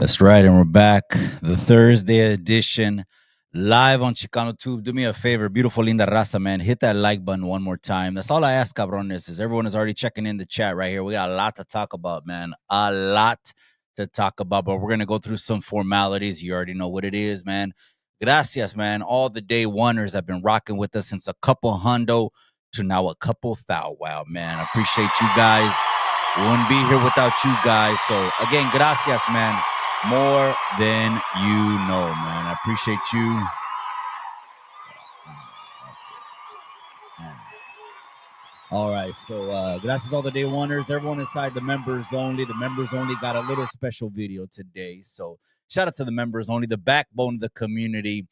That's right, and we're back. The Thursday edition, live on Chicanotube. Do me a favor, beautiful linda raza, man. Hit that like button one more time. That's all I ask, cabrones. Is everyone is already checking in the chat right here. We got a lot to talk about, man. A lot to talk about, but we're gonna go through some formalities. You already know what it is, man. Gracias, man. All the day oneers have been rocking with us since a couple hundo to now a couple thou. Wow, man. I appreciate you guys. We wouldn't be here without you guys. So again, gracias, man. More than you know, man. I appreciate you. All right, so gracias all the day oneers. Everyone inside the members only. The members only got a little special video today. So shout out to the members only, the backbone of the community.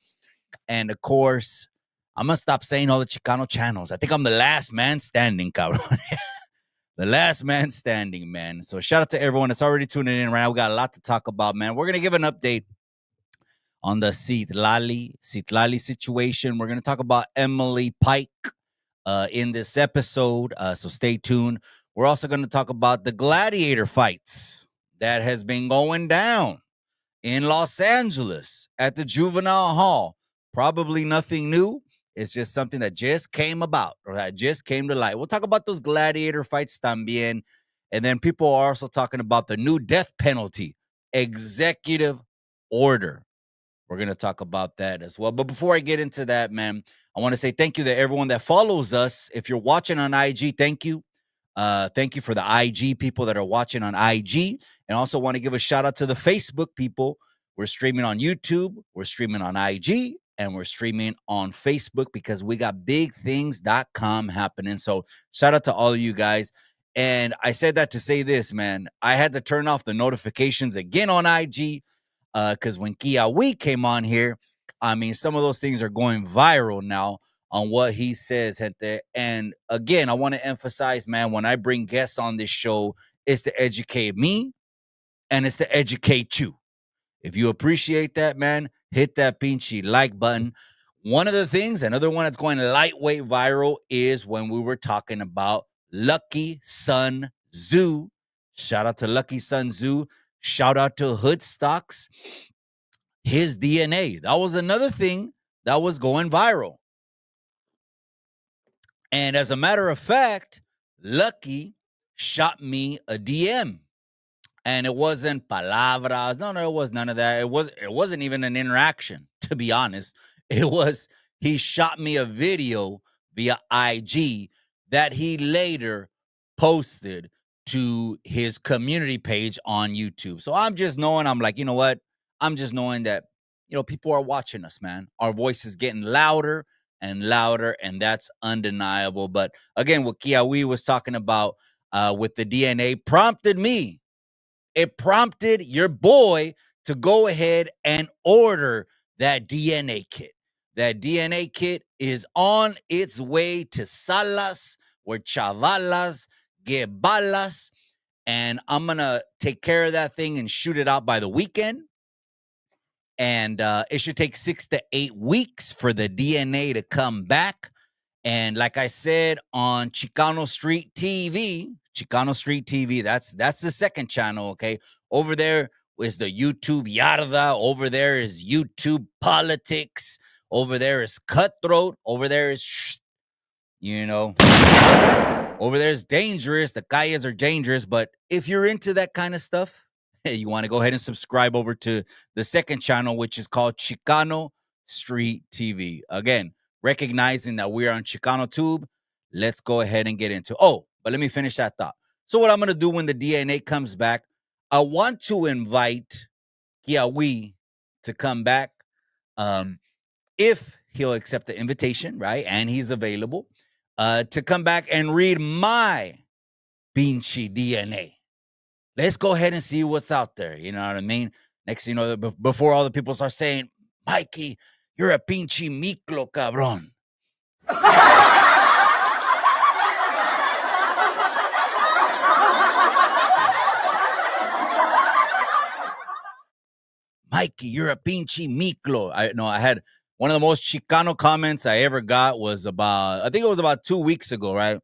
And of course, I'm gonna stop saying all the Chicano channels. I think I'm the last man standing, cabrón. The last man standing, man. So shout out to everyone that's already tuning in right now. We got a lot to talk about, man. We're going to give an update on the Citlali situation. We're going to talk about Emily Pike in this episode, so stay tuned. We're also going to talk about the Gladiator fights that has been going down in Los Angeles at the Juvenile Hall. Probably nothing new. It's just something that just came about, or that just came to light. We'll talk about those gladiator fights también. And then people are also talking about the new death penalty, executive order. We're going to talk about that as well. But before I get into that, man, I want to say thank you to everyone that follows us. If you're watching on IG, thank you. Thank you for the IG people that are watching on IG. And also want to give a shout out to the Facebook people. We're streaming on YouTube. We're streaming on IG. And we're streaming on Facebook because we got bigthings.com happening. So shout out to all of you guys. And I said that to say this, man. I had to turn off the notifications again on IG because when Kiawi came on here, I mean, some of those things are going viral now on what he says. Gente. And again, I want to emphasize, man, when I bring guests on this show, it's to educate me and it's to educate you. If you appreciate that, man, hit that pinchy like button. One of the things, another one that's going lightweight viral is when we were talking about Lucky Sun Zoo. Shout out to Lucky Sun Zoo. Shout out to Hoodstocks. His DNA. That was another thing that was going viral. And as a matter of fact, Lucky shot me a DM. And it wasn't palabras. No, it was none of that. It wasn't even an interaction, to be honest. It was, he shot me a video via IG that he later posted to his community page on YouTube. So I'm just knowing, I'm like, you know what? I'm just knowing that, people are watching us, man. Our voice is getting louder and louder, and that's undeniable. But again, what Kiawi was talking about with the DNA prompted me. It prompted your boy to go ahead and order that DNA kit. That DNA kit is on its way to salas where chavalas get balas. And I'm going to take care of that thing and shoot it out by the weekend. And it should take 6 to 8 weeks for the DNA to come back. And like I said on Chicano Street TV, that's the second channel, okay? Over there is the YouTube Yarda. Over there is YouTube Politics. Over there is Cutthroat. Over there is, over there is Dangerous. The calles are dangerous. But if you're into that kind of stuff, you want to go ahead and subscribe over to the second channel, which is called Chicano Street TV. Again, recognizing that we're on Chicanotube, let's go ahead and get into. Oh, but let me finish that thought. So what I'm going to do when the DNA comes back, I want to invite Kiawi to come back if he'll accept the invitation, right? And he's available to come back and read my Pinchy DNA. Let's go ahead and see what's out there. You know what I mean? Next thing you know, before all the people start saying, Mikey, you're a Pinchy Miklo, cabrón. Mikey, you're a Pinchy Miklo. I had one of the most Chicano comments I ever got was I think it was about 2 weeks ago, right?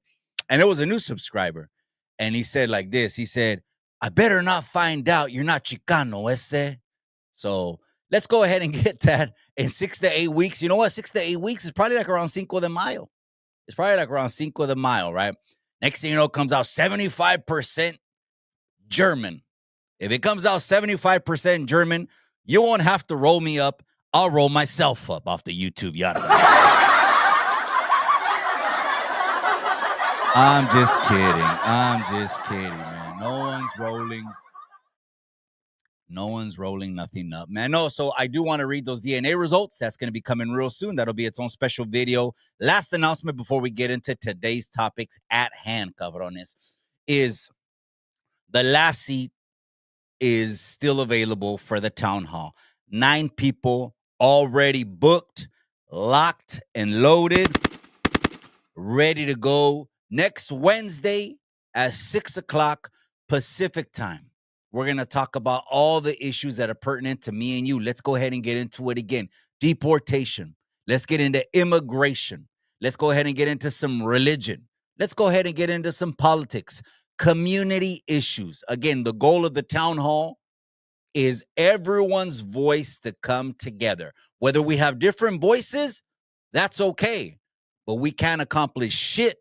And it was a new subscriber. And he said like this, he said, I better not find out you're not Chicano, ese. So let's go ahead and get that in 6 to 8 weeks. You know what? 6 to 8 weeks is probably like around Cinco de Mayo. It's probably like around Cinco de Mayo, right? Next thing you know, comes out 75% German. If it comes out 75% German, you won't have to roll me up. I'll roll myself up off the YouTube. Yada. I'm just kidding, man. No one's rolling nothing up, man. No, so I do want to read those DNA results. That's going to be coming real soon. That'll be its own special video. Last announcement before we get into today's topics at hand, cabrones, is the last seat is still available for the town hall. 9 people already booked, locked, and loaded, ready to go next Wednesday at 6 o'clock Pacific time. We're going to talk about all the issues that are pertinent to me and you. Let's go ahead and get into it again. Deportation. Let's get into immigration. Let's go ahead and get into some religion. Let's go ahead and get into some politics. Community issues. Again, the goal of the town hall is everyone's voice to come together. Whether we have different voices, that's okay. But we can't accomplish shit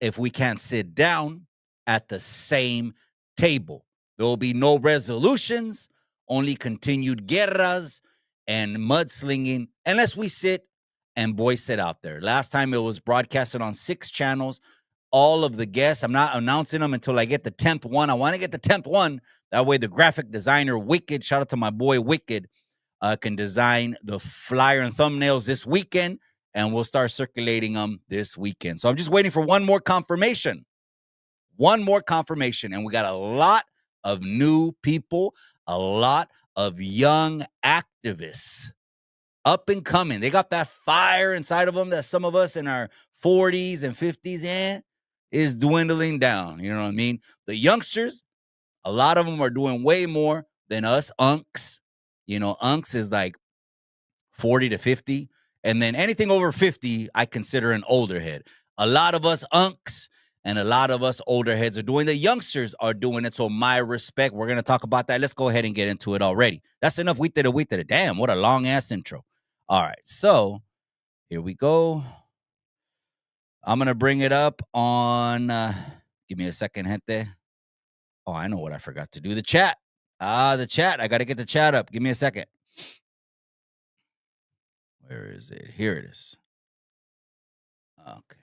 if we can't sit down at the same table. There will be no resolutions, only continued guerras and mudslinging, unless we sit and voice it out there. Last time it was broadcasted on 6 channels. All of the guests, I'm not announcing them until I get the 10th one. I want to get the 10th one. That way the graphic designer, Wicked, shout out to my boy Wicked, can design the flyer and thumbnails this weekend, and we'll start circulating them this weekend. So I'm just waiting for one more confirmation. And we got a lot of new people, a lot of young activists up and coming. They got that fire inside of them that some of us in our 40s and 50s is dwindling down. You know what I mean? The youngsters, a lot of them are doing way more than us unks. You know, unks is like 40 to 50. And then anything over 50, I consider an older head. A lot of us unks and a lot of us older heads are doing. The youngsters are doing it. So my respect. We're going to talk about that. Let's go ahead and get into it already. That's enough. We did it. Damn, what a long ass intro. All right. So here we go. I'm going to bring it up on, give me a second, gente. Oh, I know what I forgot to do. The chat. The chat. I got to get the chat up. Give me a second. Where is it? Here it is. Okay.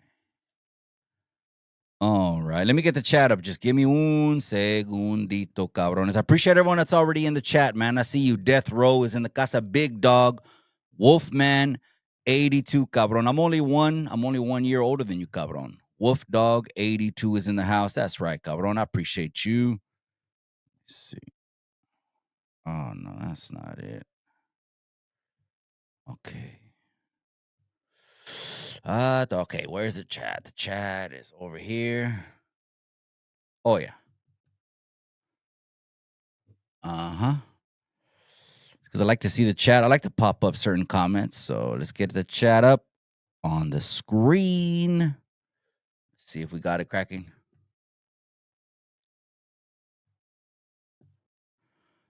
All right. Let me get the chat up. Just give me un segundito, cabrones. I appreciate everyone that's already in the chat, man. I see you. Death Row is in the casa. Big Dog. Wolfman 82, cabron. I'm only 1 year older than you, cabron. Wolf Dog 82 is in the house. That's right, cabron. I appreciate you. Let's see. Oh, no, that's not it. Okay. Okay, where's the chat? The chat is over here. Oh, yeah. Because I like to see the chat. I like to pop up certain comments. So let's get the chat up on the screen. See if we got it cracking.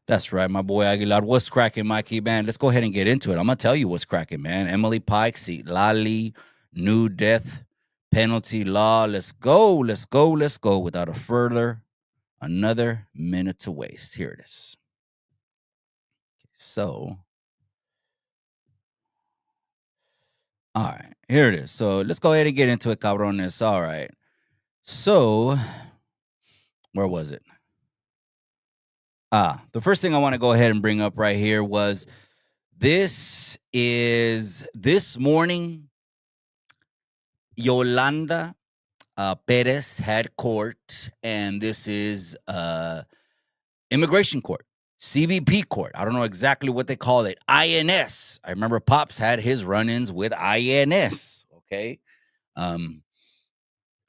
That's right, my boy Aguilar. What's cracking, Mikey, man? Let's go ahead and get into it. I'm going to tell you what's cracking, man. Emily Pike, Seat Lali, new death penalty law. Let's go without another minute to waste. Here it is. So, all right, here it is. So let's go ahead and get into it, cabrones. All right. So, where was it? The first thing I want to go ahead and bring up right here was this morning, Yolanda Perez had court, and this is immigration court, CBP court. I don't know exactly what they call it. INS. I remember Pops had his run-ins with INS. Okay.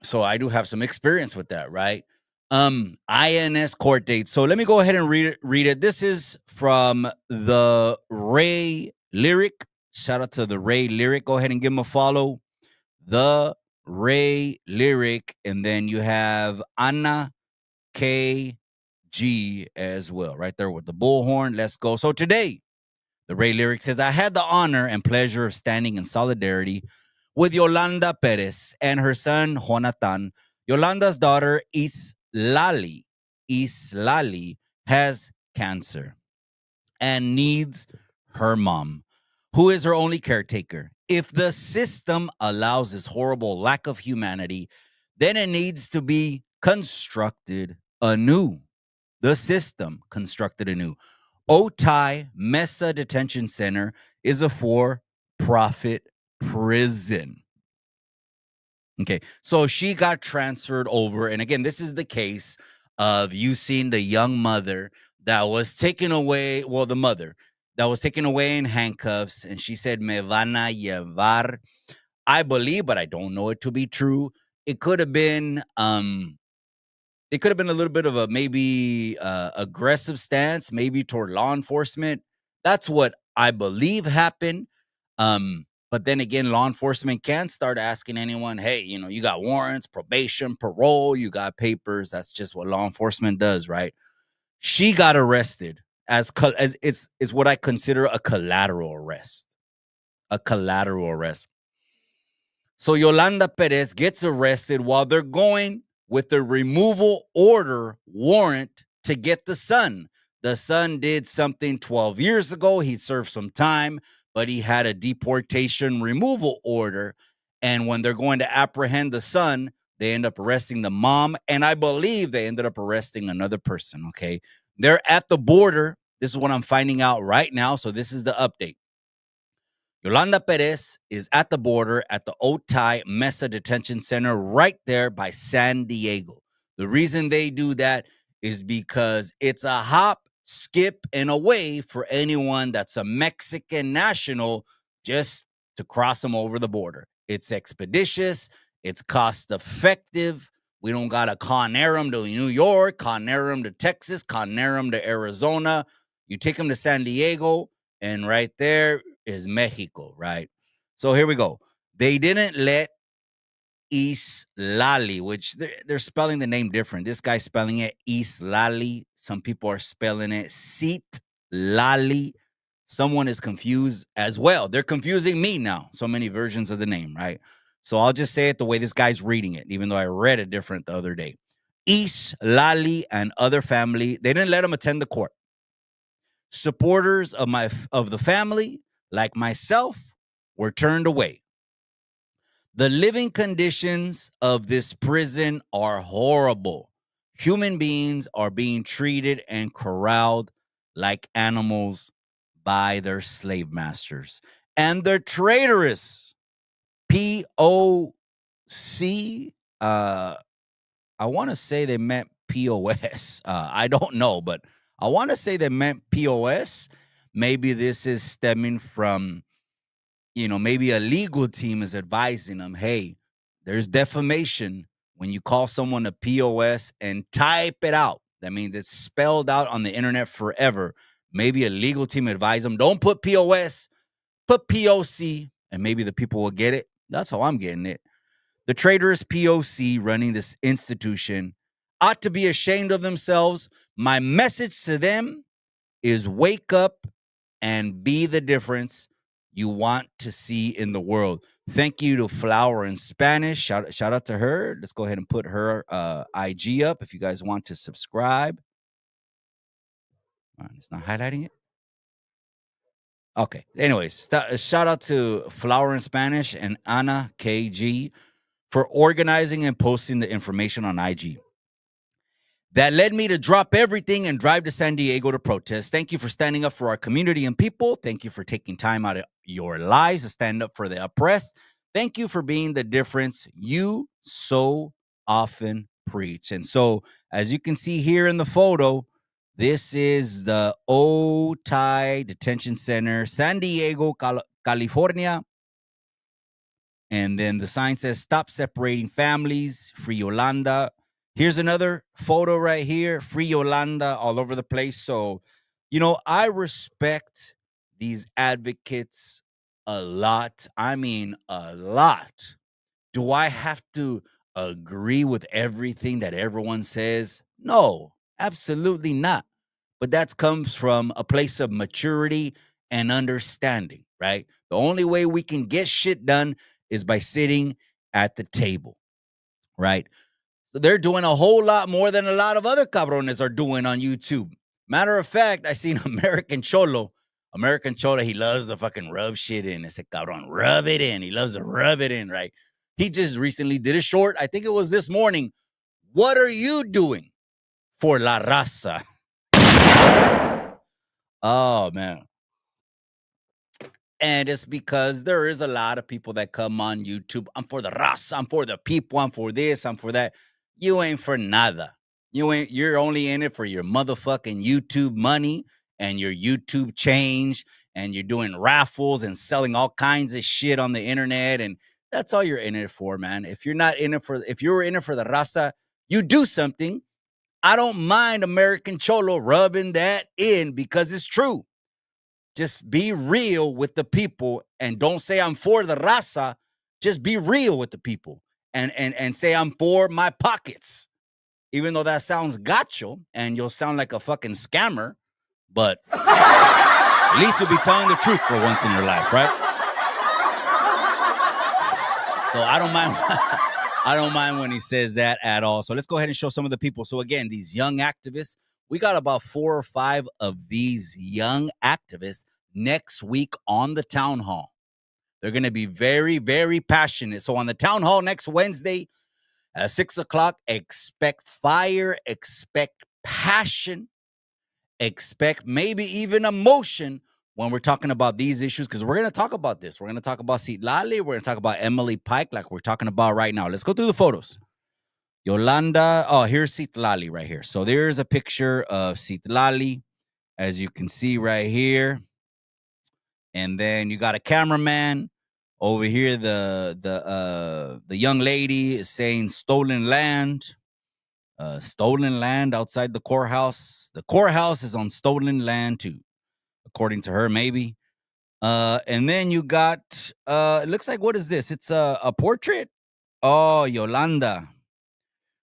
So I do have some experience with that, right? INS court date. So let me go ahead and read it. This is from the Ray Lyric. Shout out to the Ray Lyric. Go ahead and give him a follow. The Ray Lyric. And then you have Anna K. G as well, right there with the bullhorn. Let's go. So today, the Ray lyric says, I had the honor and pleasure of standing in solidarity with Yolanda Perez and her son, Jonathan. Yolanda's daughter, Islali, has cancer and needs her mom, who is her only caretaker. If the system allows this horrible lack of humanity, then it needs to be constructed anew. The system constructed anew. Otay Mesa Detention Center is a for-profit prison. Okay, so she got transferred over. And again, this is the case of you seeing the young mother that was taken away. Well, the mother that was taken away in handcuffs. And she said, Me van a llevar. I believe, but I don't know it to be true. It could have been a little bit of a maybe aggressive stance, maybe toward law enforcement. That's what I believe happened. But then again, law enforcement can start asking anyone, hey, you got warrants, probation, parole, you got papers. That's just what law enforcement does, right? She got arrested as it's what I consider a collateral arrest. A collateral arrest. So Yolanda Perez gets arrested while they're going with the removal order warrant to get the son. The son did something 12 years ago. He served some time, but he had a deportation removal order. And when they're going to apprehend the son, they end up arresting the mom. And I believe they ended up arresting another person. Okay. They're at the border. This is what I'm finding out right now. So this is the update. Yolanda Perez is at the border at the Otay Mesa Detention Center right there by San Diego. The reason they do that is because it's a hop, skip, and away for anyone that's a Mexican national just to cross them over the border. It's expeditious. It's cost effective. We don't got to Con Air them to New York, Con Air them to Texas, Con Air them to Arizona. You take them to San Diego, and right there is Mexico, right? So here we go. They didn't let Islali, which they're spelling the name different. This guy's spelling it Islali. Some people are spelling it Lali. Someone is confused as well. They're confusing me now. So many versions of the name, right? So I'll just say it the way this guy's reading it, even though I read it different the other day. Islali and other family, they didn't let him attend the court. Supporters of the family, like myself, were turned away. The living conditions of this prison are horrible. Human beings are being treated and corralled like animals by their slave masters. And they're traitorous. POC. I want to say they meant POS. I don't know, but I want to say they meant POS. Maybe this is stemming from, maybe a legal team is advising them, hey, there's defamation when you call someone a POS and type it out. That means it's spelled out on the internet forever. Maybe a legal team advise them, don't put POS, put POC, and maybe the people will get it. That's how I'm getting it. The traitorous POC running this institution ought to be ashamed of themselves. My message to them is wake up and be the difference you want to see in the world. Thank you to Flower in Spanish. Shout out to her. Let's go ahead and put her IG up if you guys want to subscribe. It's not highlighting it. Okay. Anyways, shout out to Flower in Spanish and Ana KG for organizing and posting the information on IG. That led me to drop everything and drive to San Diego to protest. Thank you for standing up for our community and people. Thank you for taking time out of your lives to stand up for the oppressed. Thank you for being the difference you so often preach. And so, as you can see here in the photo, this is the Otay Detention Center, San Diego, California. And then the sign says, stop separating families, free Yolanda. Here's another photo right here, free Yolanda all over the place. So, I respect these advocates a lot. I mean, a lot. Do I have to agree with everything that everyone says? No, Absolutely not. But that comes from a place of maturity and understanding, right? The only way we can get shit done is by sitting at the table, right? So they're doing a whole lot more than a lot of other cabrones are doing on YouTube. Matter of fact, I seen American Cholo. American Cholo, he loves to fucking rub shit in. Ese cabron, rub it in. He loves to rub it in, right? He just recently did a short. I think it was this morning. What are you doing for La Raza? Oh, man. And it's because there is a lot of people that come on YouTube. I'm for the raza. I'm for the people. I'm for this. I'm for that. You ain't for nada. You're only in it for your motherfucking YouTube money and your YouTube change. And you're doing raffles and selling all kinds of shit on the internet. And that's all you're in it for, man. If you're in it for the raza, you do something. I don't mind American Cholo rubbing that in because it's true. Just be real with the people and don't say I'm for the raza. Just be real with the people and say I'm for my pockets. Even though that sounds gacho and you'll sound like a fucking scammer, but at least you'll be telling the truth for once in your life, right? So I don't mind. I don't mind when he says that at all. So let's go ahead and show some of the people. So again, these young activists, we got about 4 or 5 of these young activists next week on the town hall. They're going to be very, very passionate. So on the town hall next Wednesday at 6 o'clock, expect fire, expect passion, expect maybe even emotion when we're talking about these issues, because we're going to talk about this. We're going to talk about Citlali. We're going to talk about Emily Pike like we're talking about right now. Let's go through the photos. Yolanda. Oh, here's Citlali right here. So there's a picture of Citlali, as you can see right here. And then you got a cameraman over here. The young lady is saying stolen land. Stolen land outside the courthouse. The courthouse is on stolen land too, according to her, maybe. And then you got it looks like, what is this? It's a portrait. Oh, Yolanda.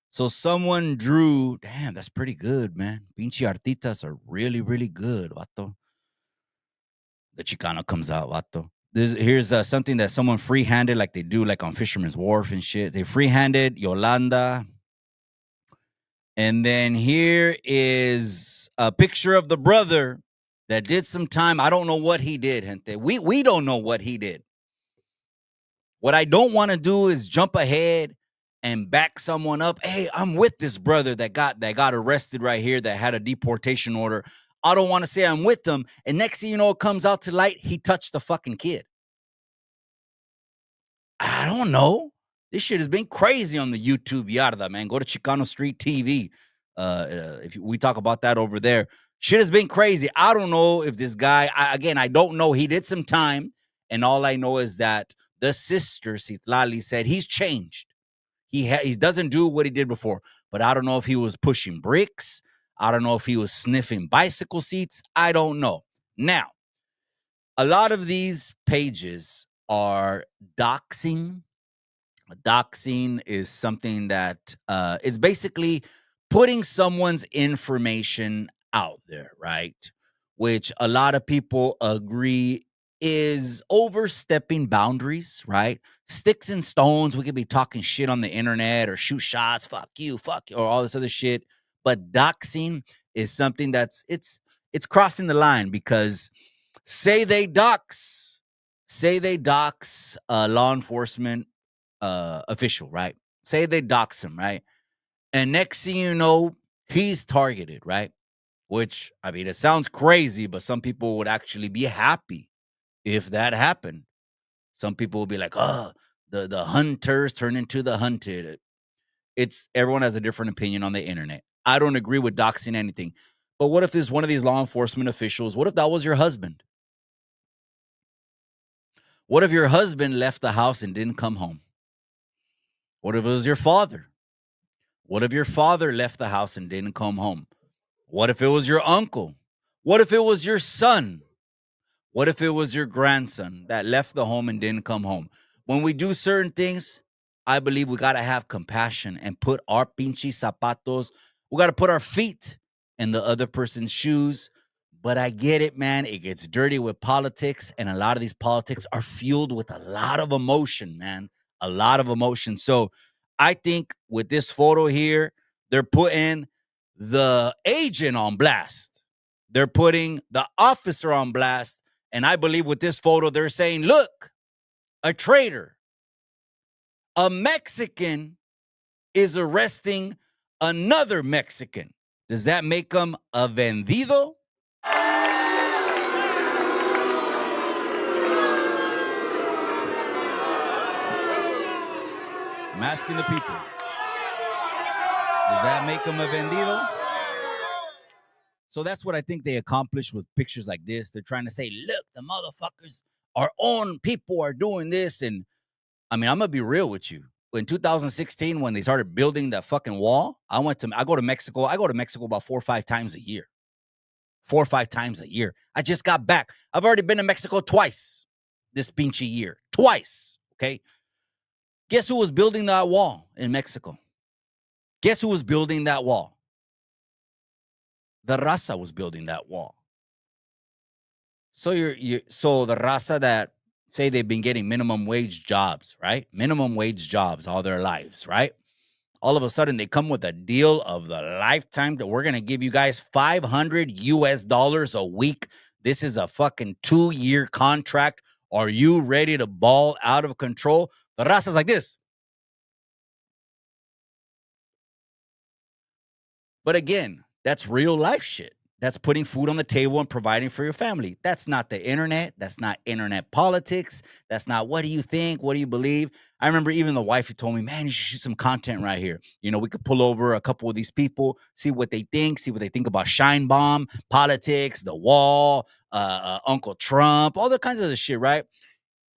So someone drew. Damn, that's pretty good, man. Pinche artistas are really, really good, vato. The Chicano comes out, vato. Here's something that someone free-handed, like they do, like on Fisherman's Wharf and shit. They free-handed Yolanda. And then here is a picture of the brother that did some time. I don't know what he did, gente. We don't know what he did. What I don't want to do is jump ahead and back someone up. Hey, I'm with this brother that got arrested right here, that had a deportation order. I don't want to say I'm with them. And next thing you know, it comes out to light, he touched the fucking kid. I don't know. This shit has been crazy on the YouTube yarda, man. Go to Chicano Street TV. We talk about that over there. Shit has been crazy. I don't know if this guy, I don't know. He did some time. And all I know is that the sister, Citlali, said he's changed. He doesn't do what he did before. But I don't know if he was pushing bricks. I don't know if he was sniffing bicycle seats. I don't know. Now, a lot of these pages are doxing. Doxing is something that is basically putting someone's information out there, right? Which a lot of people agree is overstepping boundaries, right? Sticks and stones, we could be talking shit on the internet or shoot shots, fuck you, or all this other shit. But doxing is something that's it's crossing the line, because say they dox law enforcement official, right? Say they dox him, right? And next thing you know, he's targeted, right? Which, I mean, it sounds crazy, but some people would actually be happy if that happened. Some people will be like, oh, the hunters turn into the hunted. Everyone has a different opinion on the internet. I don't agree with doxing anything. But what if there's one of these law enforcement officials? What if that was your husband? What if your husband left the house and didn't come home? What if it was your father? What if your father left the house and didn't come home? What if it was your uncle? What if it was your son? What if it was your grandson that left the home and didn't come home? When we do certain things, I believe we got to have compassion and put our pinche zapatos. We got to put our feet in the other person's shoes. But I get it, man. It gets dirty with politics, and a lot of these politics are fueled with a lot of emotion, man. A lot of emotion. So I think with this photo here, they're putting the agent on blast. They're putting the officer on blast. And I believe with this photo, they're saying, look, a traitor, a Mexican is arresting another Mexican. Does that make them a vendido? I'm asking the people. Does that make them a vendido? So that's what I think they accomplished with pictures like this. They're trying to say, look, the motherfuckers, our own people are doing this. And I mean, I'm going to be real with you. In 2016, when they started building that fucking wall, I go to Mexico. I go to Mexico about 4 or 5 times a year. 4 or 5 times a year. I just got back. I've already been to Mexico twice this pinche year. Twice. Okay. Guess who was building that wall in Mexico? Guess who was building that wall? The raza was building that wall. So so the raza that say they've been getting minimum wage jobs, right? Minimum wage jobs all their lives, right? All of a sudden they come with a deal of the lifetime that we're going to give you guys $500 a week. This is a fucking 2-year contract. Are you ready to ball out of control? The raza's like this. But again, that's real life shit. That's putting food on the table and providing for your family. That's not the internet. That's not internet politics. That's not what do you think? What do you believe? I remember even the wife who told me, man, you should shoot some content right here. You know, we could pull over a couple of these people, see what they think about Shine Bomb, politics, the wall, Uncle Trump, all the kinds of shit, right?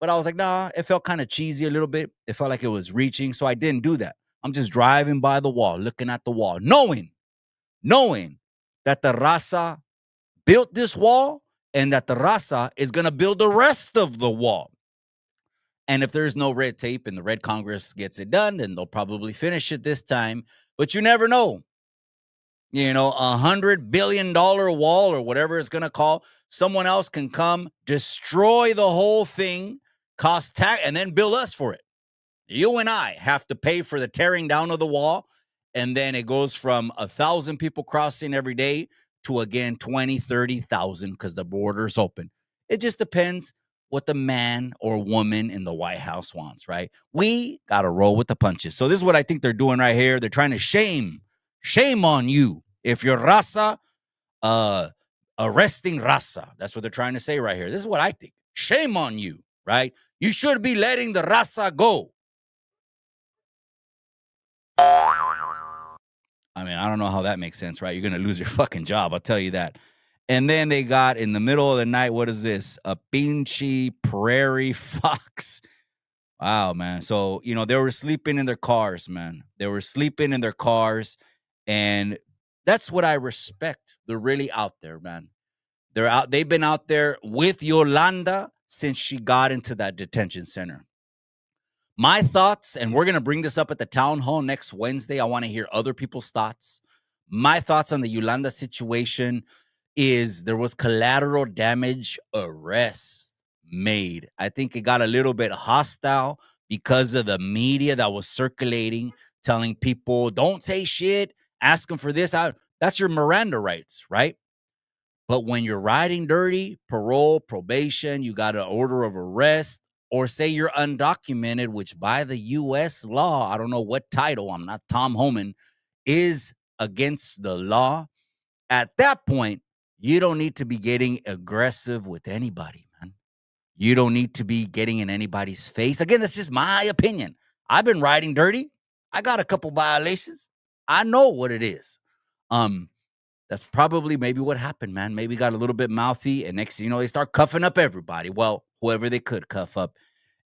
But I was like, nah, it felt kind of cheesy a little bit. It felt like it was reaching. So I didn't do that. I'm just driving by the wall, looking at the wall, knowing that the raza built this wall and that the raza is going to build the rest of the wall. And if there's no red tape and the Red Congress gets it done, then they'll probably finish it this time. But you never know. You know, $100 billion wall or whatever it's going to call, someone else can come, destroy the whole thing, cost tax, and then bill us for it. You and I have to pay for the tearing down of the wall. And then it goes from 1,000 people crossing every day to, again, 20, 30,000 because the border's open. It just depends what the man or woman in the White House wants, right? We got to roll with the punches. So this is what I think they're doing right here. They're trying to shame on you. If you're raza, arresting raza. That's what they're trying to say right here. This is what I think. Shame on you, right? You should be letting the raza go. I mean, I don't know how that makes sense, right? You're going to lose your fucking job. I'll tell you that. And then they got in the middle of the night, what is this? A pinche prairie fox. Wow, man. So, you know, they were sleeping in their cars, man. They were sleeping in their cars. And that's what I respect. They're really out there, man. They're out. They've been out there with Yolanda since she got into that detention center. My thoughts, and we're going to bring this up at the town hall next Wednesday. I want to hear other people's thoughts. My thoughts on the Yolanda situation is there was collateral damage arrest made. I think it got a little bit hostile because of the media that was circulating, telling people, don't say shit, ask them for this. That's your Miranda rights, right? But when you're riding dirty, parole, probation, you got an order of arrest, or say you're undocumented, which by the U.S. law, I don't know what title, I'm not Tom Homan, is against the law. At that point, you don't need to be getting aggressive with anybody, man. You don't need to be getting in anybody's face. Again, that's just my opinion. I've been riding dirty. I got a couple violations. I know what it is. That's probably maybe what happened, man. Maybe got a little bit mouthy, and next thing you know, they start cuffing up everybody. Well, whoever they could cuff up.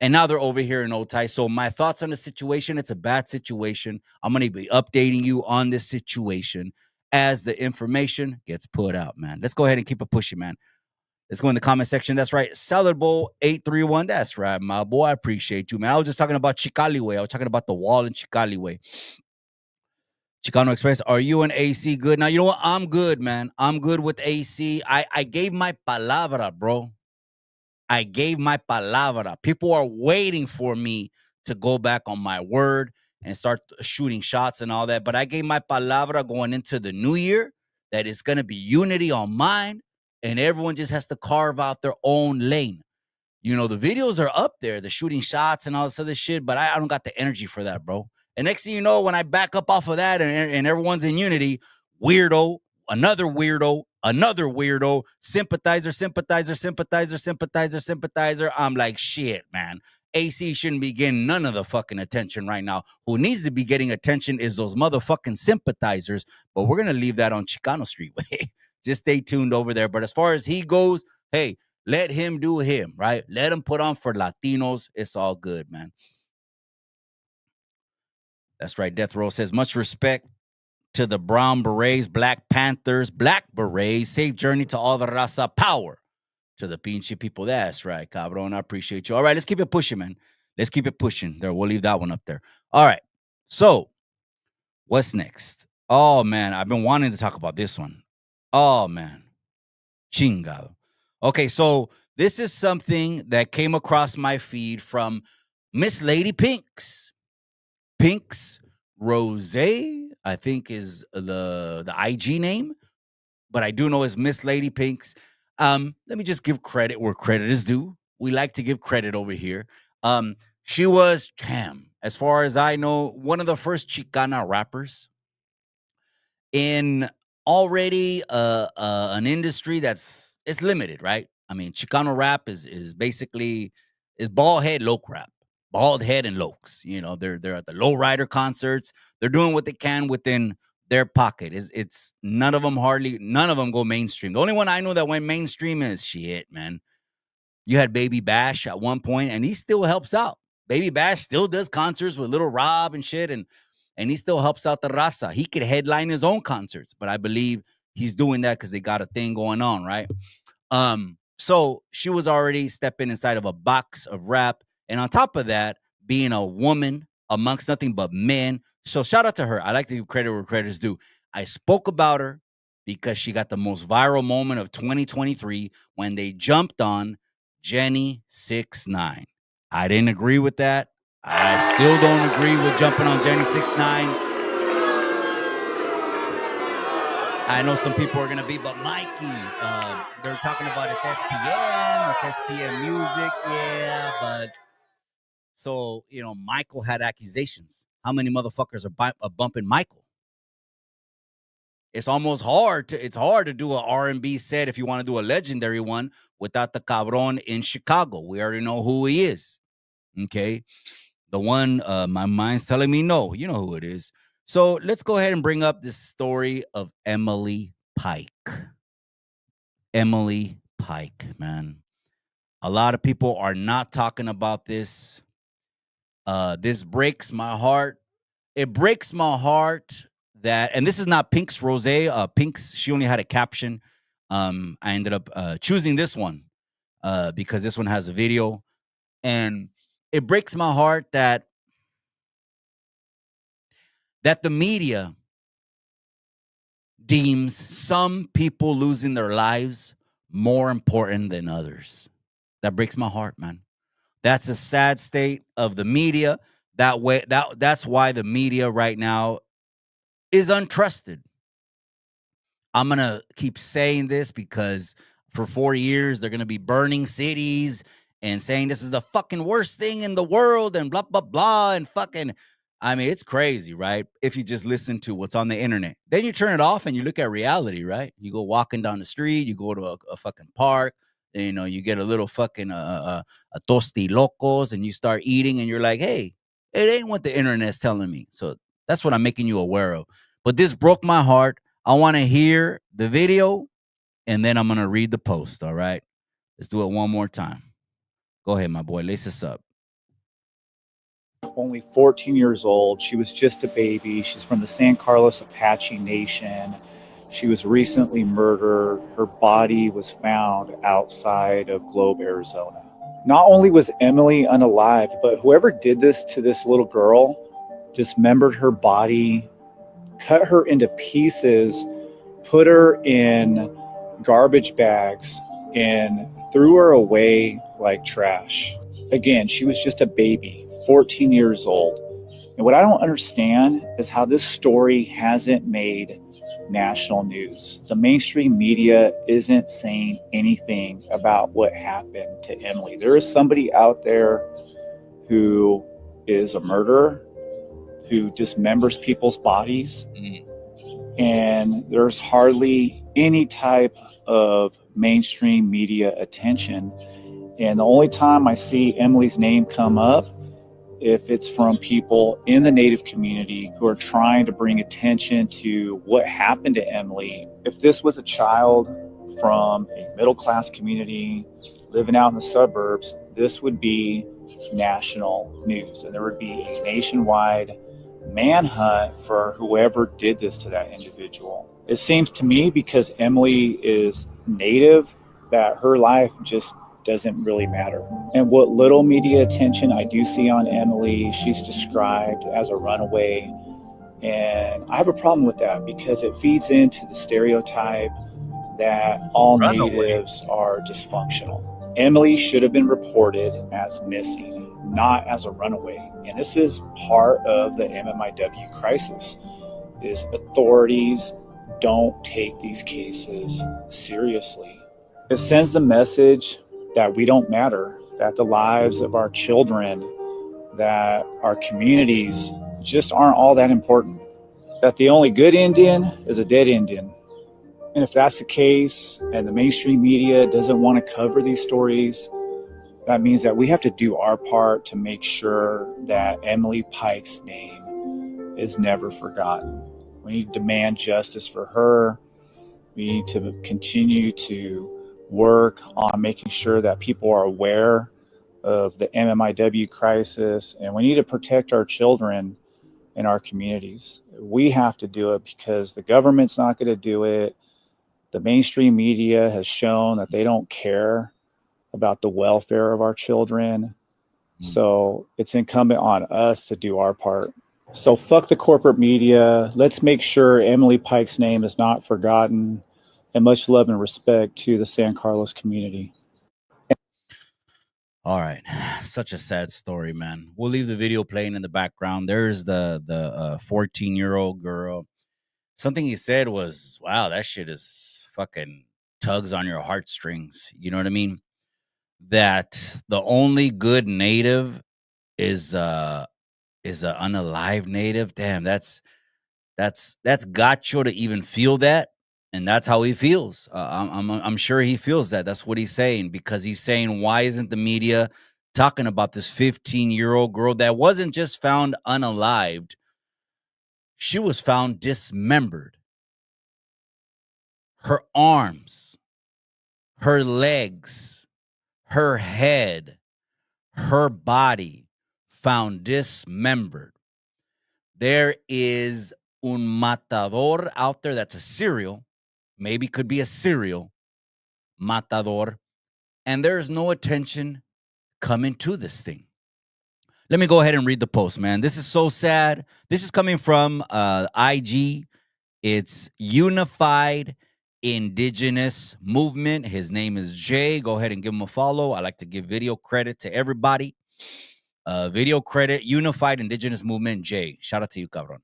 And now they're over here in Otay. So my thoughts on the situation, it's a bad situation. I'm going to be updating you on this situation as the information gets put out, man. Let's go ahead and keep it pushing, man. Let's go in the comment section. That's right. Salad Bowl 831. That's right, my boy. I appreciate you, man. I was just talking about Chicaliway. I was talking about the wall in Chicaliway. Chicano Express, are you and AC good? Now, you know what? I'm good, man. I'm good with AC. I gave my palabra, bro. I gave my palabra. People are waiting for me to go back on my word and start shooting shots and all that. But I gave my palabra going into the new year that it's going to be unity on mine, and everyone just has to carve out their own lane. You know, the videos are up there, the shooting shots and all this other shit, but I don't got the energy for that, bro. And next thing you know, when I back up off of that and everyone's in unity, weirdo, another weirdo, sympathizer, sympathizer, sympathizer, sympathizer, sympathizer. I'm like, shit, man. AC shouldn't be getting none of the fucking attention right now. Who needs to be getting attention is those motherfucking sympathizers. But we're going to leave that on Chicano Street. Just stay tuned over there. But as far as he goes, hey, let him do him, right? Let him put on for Latinos. It's all good, man. That's right. Death Row says, much respect to the Brown Berets, Black Panthers, Black Berets. Safe journey to all the raza. Power to the pinche people. That's right, cabron. I appreciate you. All right, let's keep it pushing, man. Let's keep it pushing. There, we'll leave that one up there. All right. So, what's next? Oh, man. I've been wanting to talk about this one. Oh, man. Chingado. Okay, so this is something that came across my feed from Miss Lady Pinks. Pinks Rose, I think is the IG name, but I do know it's Miss Lady Pinks. Let me just give credit where credit is due. We like to give credit over here. She was, as far as I know, one of the first Chicana rappers in already an industry that's it's limited, right? I mean, Chicano rap is basically is bald head loc rap, bald head and lokes. You know, they're at the lowrider concerts. They're doing what they can within their pocket. It's none of them go mainstream. The only one I know that went mainstream is shit, man. You had Baby Bash at one point, and he still helps out. Baby Bash still does concerts with Little Rob and shit, and he still helps out the raza. He could headline his own concerts, but I believe he's doing that because they got a thing going on, right? So she was already stepping inside of a box of rap, and on top of that, being a woman amongst nothing but men. So shout out to her. I like to give credit where credit is due. I spoke about her because she got the most viral moment of 2023 when they jumped on Jenny 6ix9ine. I didn't agree with that. I still don't agree with jumping on Jenny 6ix9ine. I know some people are going to be, but Mikey, they're talking about it's SPM Music. Yeah, but so, you know, Michael had accusations. How many motherfuckers are bumping Michael? It's almost hard to do an R&B set if you want to do a legendary one without the cabron in Chicago. We already know who he is. Okay. The one, my mind's telling me no. You know who it is. So let's go ahead and bring up this story of Emily Pike. Emily Pike, man. A lot of people are not talking about this. This breaks my heart. It breaks my heart that, and this is not Pink's Rose. Pink's, she only had a caption. I ended up choosing this one because this one has a video. And it breaks my heart that the media deems some people losing their lives more important than others. That breaks my heart, man. That's a sad state of the media. That's why the media right now is untrusted. I'm going to keep saying this because for 4 years, they're going to be burning cities and saying this is the fucking worst thing in the world and blah, blah, blah. And fucking, I mean, it's crazy, right? If you just listen to what's on the internet, then you turn it off and you look at reality, right? You go walking down the street, you go to a fucking park, and, you know, you get a little fucking a tosti locos and you start eating and you're like, hey, it ain't what the internet's telling me. So that's what I'm making you aware of. But this broke my heart. I want to hear the video, and then I'm going to read the post, all right? Let's do it one more time. Go ahead, my boy. Lace us up. Only 14 years old. She was just a baby. She's from the San Carlos Apache Nation. She was recently murdered. Her body was found outside of Globe, Arizona. Not only was Emily unalived, but whoever did this to this little girl dismembered her body, cut her into pieces, put her in garbage bags, and threw her away like trash. Again, she was just a baby, 14 years old. And what I don't understand is how this story hasn't made national news. The mainstream media isn't saying anything about what happened to Emily. There is somebody out there who is a murderer, who dismembers people's bodies, and there's hardly any type of mainstream media attention. And the only time I see Emily's name come up, if it's from people in the Native community who are trying to bring attention to what happened to Emily. If this was a child from a middle-class community living out in the suburbs, this would be national news, and there would be a nationwide manhunt for whoever did this to that individual. It seems to me, because Emily is Native, that her life just doesn't really matter. And what little media attention I do see on Emily, she's described as a runaway. And I have a problem with that because it feeds into the stereotype that all natives are dysfunctional. Emily should have been reported as missing, not as a runaway. And this is part of the MMIW crisis, is authorities don't take these cases seriously. It sends the message that we don't matter, that the lives of our children, that our communities just aren't all that important, that the only good Indian is a dead Indian. And if that's the case, and the mainstream media doesn't want to cover these stories, that means that we have to do our part to make sure that Emily Pike's name is never forgotten. We need to demand justice for her. We need to continue to work on making sure that people are aware of the MMIW crisis, and we need to protect our children in our communities. We have to do it because the government's not going to do it. The mainstream media has shown that they don't care about the welfare of our children. So it's incumbent on us to do our part. So fuck the corporate media. Let's make sure Emily Pike's name is not forgotten. And much love and respect to the San Carlos community. All right. Such a sad story, man. We'll leave the video playing in the background. There's the 14-year-old girl. Something he said was, wow, that shit is fucking tugs on your heartstrings. You know what I mean? That the only good native is an unalive native. Damn, that's gacho to even feel that, and that's how he feels. I'm sure he feels that. That's what he's saying, because he's saying, why isn't the media talking about this 15-year-old girl that wasn't just found unalived? She was found dismembered. Her arms, her legs, her head, her body found dismembered. There is un matador out there that's a serial, maybe could be a serial matador, and there's no attention coming to this thing. Let me go ahead and read the post, man. This is so sad. This is coming from IG. It's Unified Indigenous Movement. His name is Jay. Go ahead and give him a follow. I like to give video credit to everybody. Video credit, Unified Indigenous Movement, Jay. Shout out to you, cabron.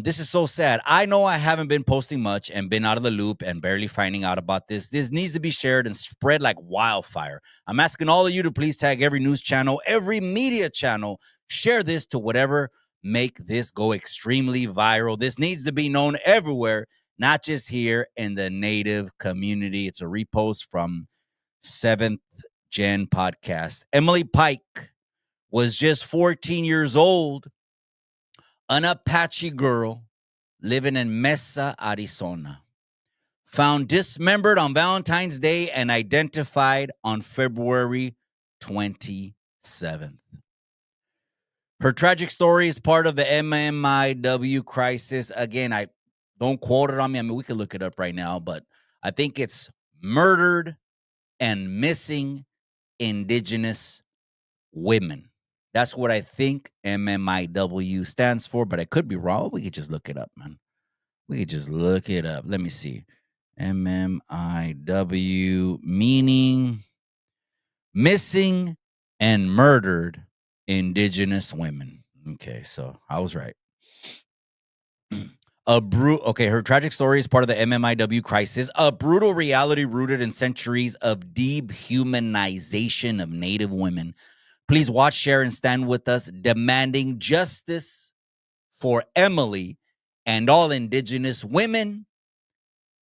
This is so sad. I know I haven't been posting much and been out of the loop and barely finding out about this. This needs to be shared and spread like wildfire. I'm asking all of you to please tag every news channel, every media channel, share this to whatever make this go extremely viral. This needs to be known everywhere, not just here in the Native community. It's a repost from 7th Gen Podcast. Emily Pike was just 14 years old, an Apache girl living in Mesa, Arizona. Found dismembered on Valentine's Day and identified on February 27th. Her tragic story is part of the MMIW crisis. Again, I don't quote it on me. I mean, we could look it up right now, but I think it's murdered and missing Indigenous women. That's what I think MMIW stands for, but I could be wrong. We could just look it up, man. We could just look it up. Let me see. MMIW meaning missing and murdered indigenous women. Okay, so I was right. Okay, her tragic story is part of the MMIW crisis, a brutal reality rooted in centuries of dehumanization of Native women. Please watch, share, and stand with us, demanding justice for Emily and all indigenous women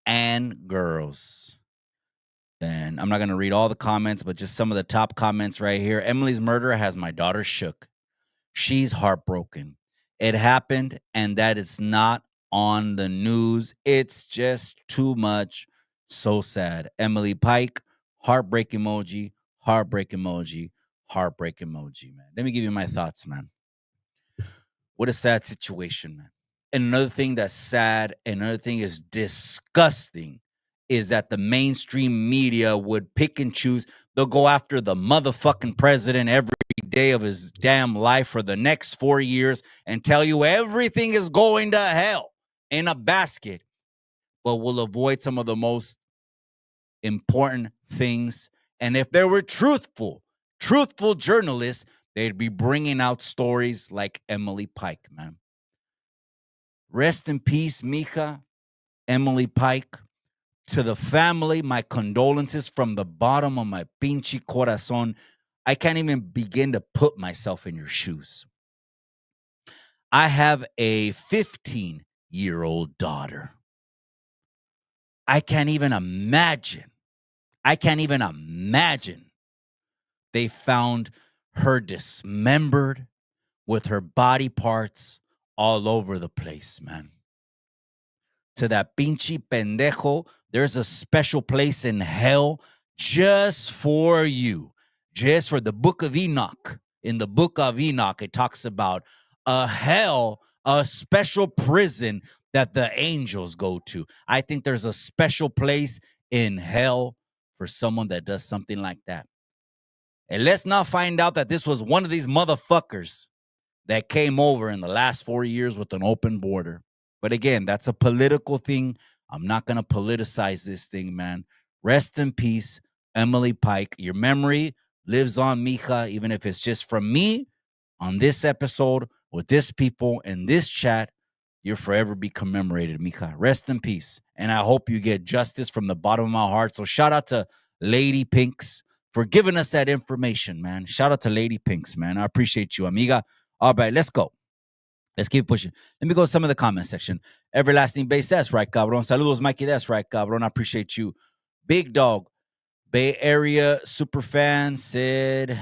and girls. Then I'm not going to read all the comments, but just some of the top comments right here. Emily's murder has my daughter shook. She's heartbroken. It happened, and that is not on the news. It's just too much. So sad. Emily Pike, heartbreak emoji, heartbreak emoji, heartbreak emoji, man. Let me give you my thoughts, man. What a sad situation, man. And another thing that's sad, another thing is disgusting, is that the mainstream media would pick and choose. They'll go after the motherfucking president every day of his damn life for the next 4 years and tell you everything is going to hell in a basket, but will avoid some of the most important things. And if they were truthful journalists, they'd be bringing out stories like Emily Pike, man. Rest in peace, mija, Emily Pike. To the family, my condolences from the bottom of my pinche corazón. I can't even begin to put myself in your shoes. I have a 15-year-old daughter. I can't even imagine. They found her dismembered with her body parts all over the place, man. To that pinche pendejo, there's a special place in hell just for you. Just for the book of Enoch. In the book of Enoch, it talks about a hell, a special prison that the angels go to. I think there's a special place in hell for someone that does something like that. And let's not find out that this was one of these motherfuckers that came over in the last 4 years with an open border. But again, that's a political thing. I'm not going to politicize this thing, man. Rest in peace, Emily Pike. Your memory lives on, mija, even if it's just from me on this episode with this people in this chat. You'll forever be commemorated, mija. Rest in peace. And I hope you get justice from the bottom of my heart. So shout out to Lady Pinks for giving us that information, man. Shout out to Lady Pinks, man. I appreciate you, amiga. All right, let's go. Let's keep pushing. Let me go to some of the comment section. Everlasting Base, that's right, cabrón. Saludos, Mikey, that's right, cabrón. I appreciate you. Big Dog, Bay Area superfan said,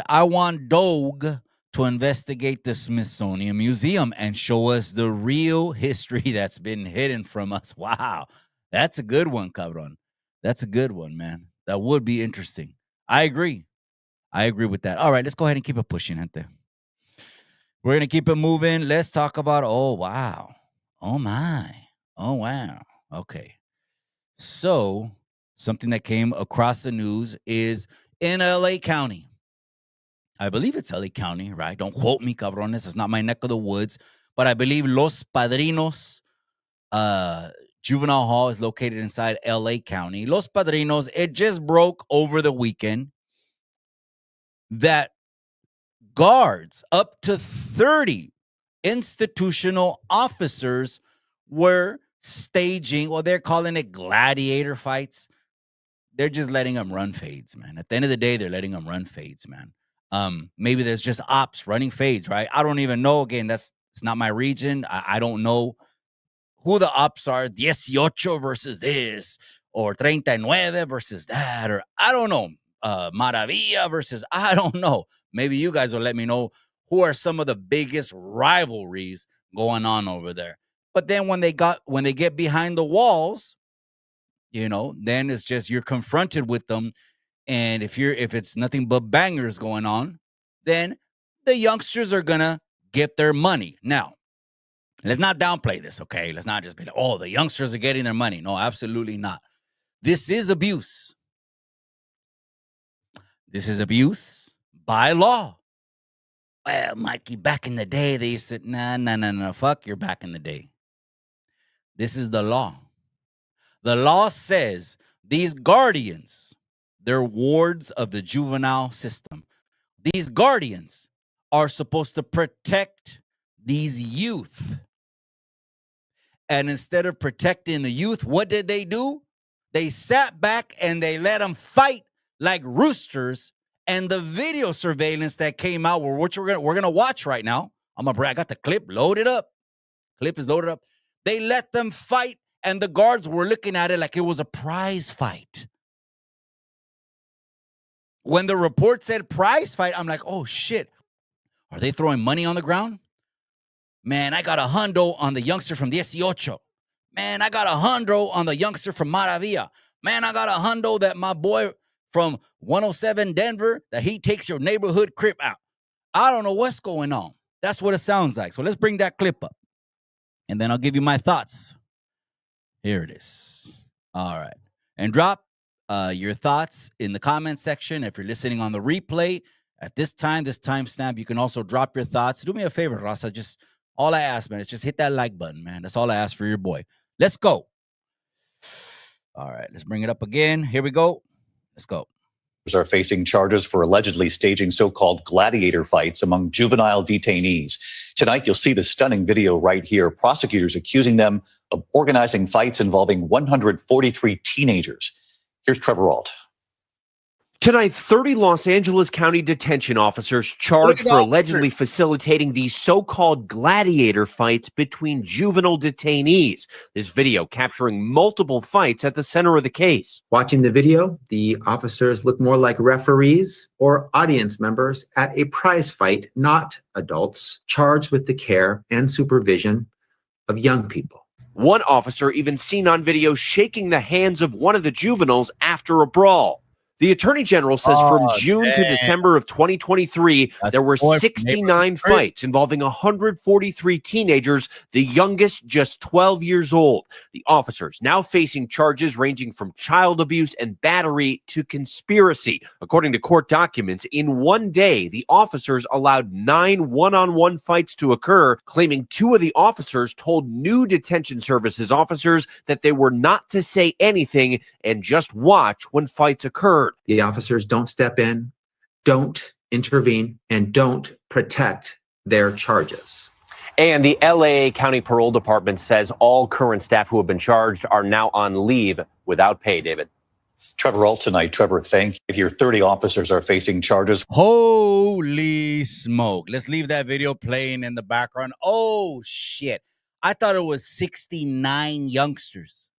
I want Dog to investigate the Smithsonian Museum and show us the real history that's been hidden from us. Wow, that's a good one, cabrón. That's a good one, man. That would be interesting. I agree with that. All right, let's go ahead and keep it pushing, gente. We're going to keep it moving. Let's talk about, oh, wow. Oh, my. Oh, wow. Okay. So, something that came across the news is in LA County. I believe it's LA County, right? Don't quote me, cabrones. It's not my neck of the woods. But I believe Los Padrinos Juvenile Hall is located inside LA County. Los Padrinos, it just broke over the weekend that guards, up to 30 institutional officers were staging, well, they're calling it gladiator fights. They're just letting them run fades, man. At the end of the day, they're letting them run fades, man. Maybe there's just ops running fades, right? I don't even know. Again, it's not my region. I don't know who the ops are. 18 versus this, or 39 versus that, or I don't know. Maravilla versus, I don't know. Maybe you guys will let me know who are some of the biggest rivalries going on over there. But then when they get behind the walls, then it's just you're confronted with them. And if it's nothing but bangers going on, then the youngsters are gonna get their money. Now, let's not downplay this, okay? Let's not just be like, oh, the youngsters are getting their money. No, absolutely not. This is abuse. This is abuse by law. Well, Mikey, back in the day, they used to, no, fuck your back in the day. This is the law. The law says these guardians, they're wards of the juvenile system. These guardians are supposed to protect these youth. And instead of protecting the youth, what did they do? They sat back and they let them fight like roosters. And the video surveillance that came out, which we're gonna watch right now. I got the clip loaded up. Clip is loaded up. They let them fight, and the guards were looking at it like it was a prize fight. When the report said prize fight, I'm like, oh shit. Are they throwing money on the ground? Man, I got a hundo on the youngster from 18. Man, I got a hundo on the youngster from Maravilla. Man, I got a hundo that my boy from 107 Denver, that he takes your neighborhood crib out. I don't know what's going on. That's what it sounds like. So let's bring that clip up. And then I'll give you my thoughts. Here it is. All right. And drop your thoughts in the comment section. If you're listening on the replay at this timestamp, you can also drop your thoughts. Do me a favor, Rasa. Just all I ask, man, is just hit that like button, man. That's all I ask for your boy. Let's go. All right. Let's bring it up again. Here we go. Let's go. Are facing charges for allegedly staging so-called gladiator fights among juvenile detainees. Tonight, you'll see the stunning video right here. Prosecutors accusing them of organizing fights involving 143 teenagers. Here's Trevor Ault. Tonight, 30 Los Angeles County detention officers charged for allegedly facilitating these so-called gladiator fights between juvenile detainees. This video capturing multiple fights at the center of the case. Watching the video, the officers look more like referees or audience members at a prize fight, not adults charged with the care and supervision of young people. One officer even seen on video shaking the hands of one of the juveniles after a brawl. The Attorney General says from June to December of 2023, there were 69 fights involving 143 teenagers, the youngest just 12 years old. The officers now facing charges ranging from child abuse and battery to conspiracy. According to court documents, in one day, the officers allowed 9 one-on-one fights to occur, claiming 2 of the officers told new detention services officers that they were not to say anything and just watch when fights occurred. The officers don't step in, don't intervene, and don't protect their charges. And the LA County Parole Department says all current staff who have been charged are now on leave without pay, David. Trevor Ault tonight. Trevor, thank you. Here, 30 officers are facing charges. Holy smoke. Let's leave that video playing in the background. Oh, shit. I thought it was 69 youngsters.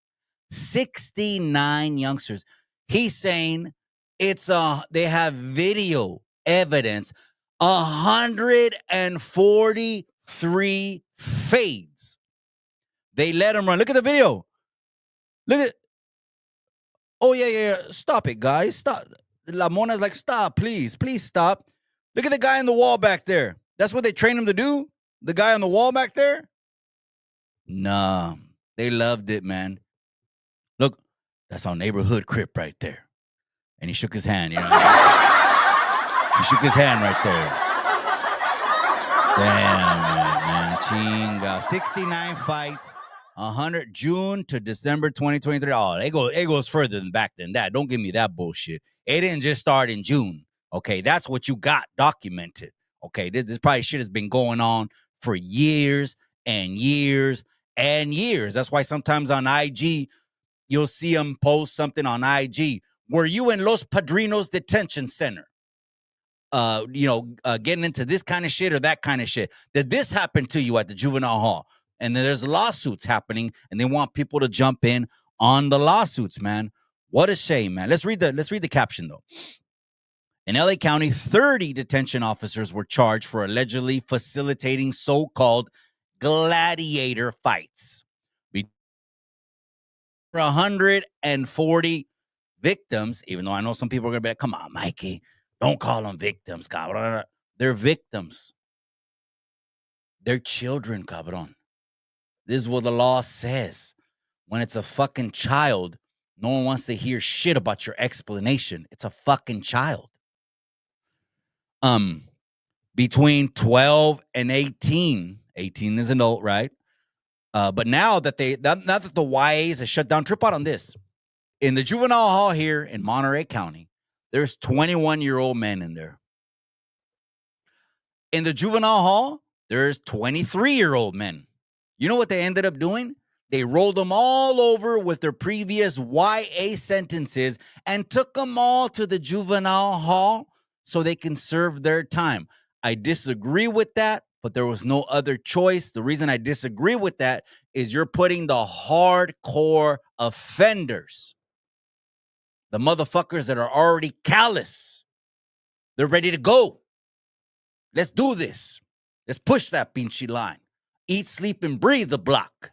69 youngsters. He's saying they have video evidence, 143 fades. They let him run. Look at the video. Look at. Oh, yeah. Stop it, guys. Stop. La Mona's like, stop, please stop. Look at the guy on the wall back there. That's what they trained him to do? The guy on the wall back there? Nah, they loved it, man. Look, that's our neighborhood crip right there. And he shook his hand, you know. He shook his hand right there. Damn, man. Chinga. 69 fights, 100 June to December 2023. Oh, it goes further than back than that. Don't give me that bullshit. It didn't just start in June. Okay, that's what you got documented. Okay, this probably shit has been going on for years and years and years. That's why sometimes on IG, you'll see them post something on IG. Were you in Los Padrinos Detention Center? Getting into this kind of shit or that kind of shit. Did this happen to you at the juvenile hall? And then there's lawsuits happening, and they want people to jump in on the lawsuits, man. What a shame, man. Let's read the caption, though. In LA County, 30 detention officers were charged for allegedly facilitating so-called gladiator fights. 140 victims, even though I know some people are going to be like, come on, Mikey, don't call them victims, cabrón. They're victims. They're children, cabrón. This is what the law says. When it's a fucking child, no one wants to hear shit about your explanation. It's a fucking child. between 12 and 18. 18 is an adult, right? But now that now that the YAs have shut down, trip out on this. In the juvenile hall here in Monterey County, there's 21-year-old men in there. In the juvenile hall, there's 23-year-old men. You know what they ended up doing? They rolled them all over with their previous YA sentences and took them all to the juvenile hall so they can serve their time. I disagree with that, but there was no other choice. The reason I disagree with that is you're putting the hardcore offenders, the motherfuckers that are already callous. They're ready to go. Let's do this. Let's push that pinchy line. Eat, sleep, and breathe the block.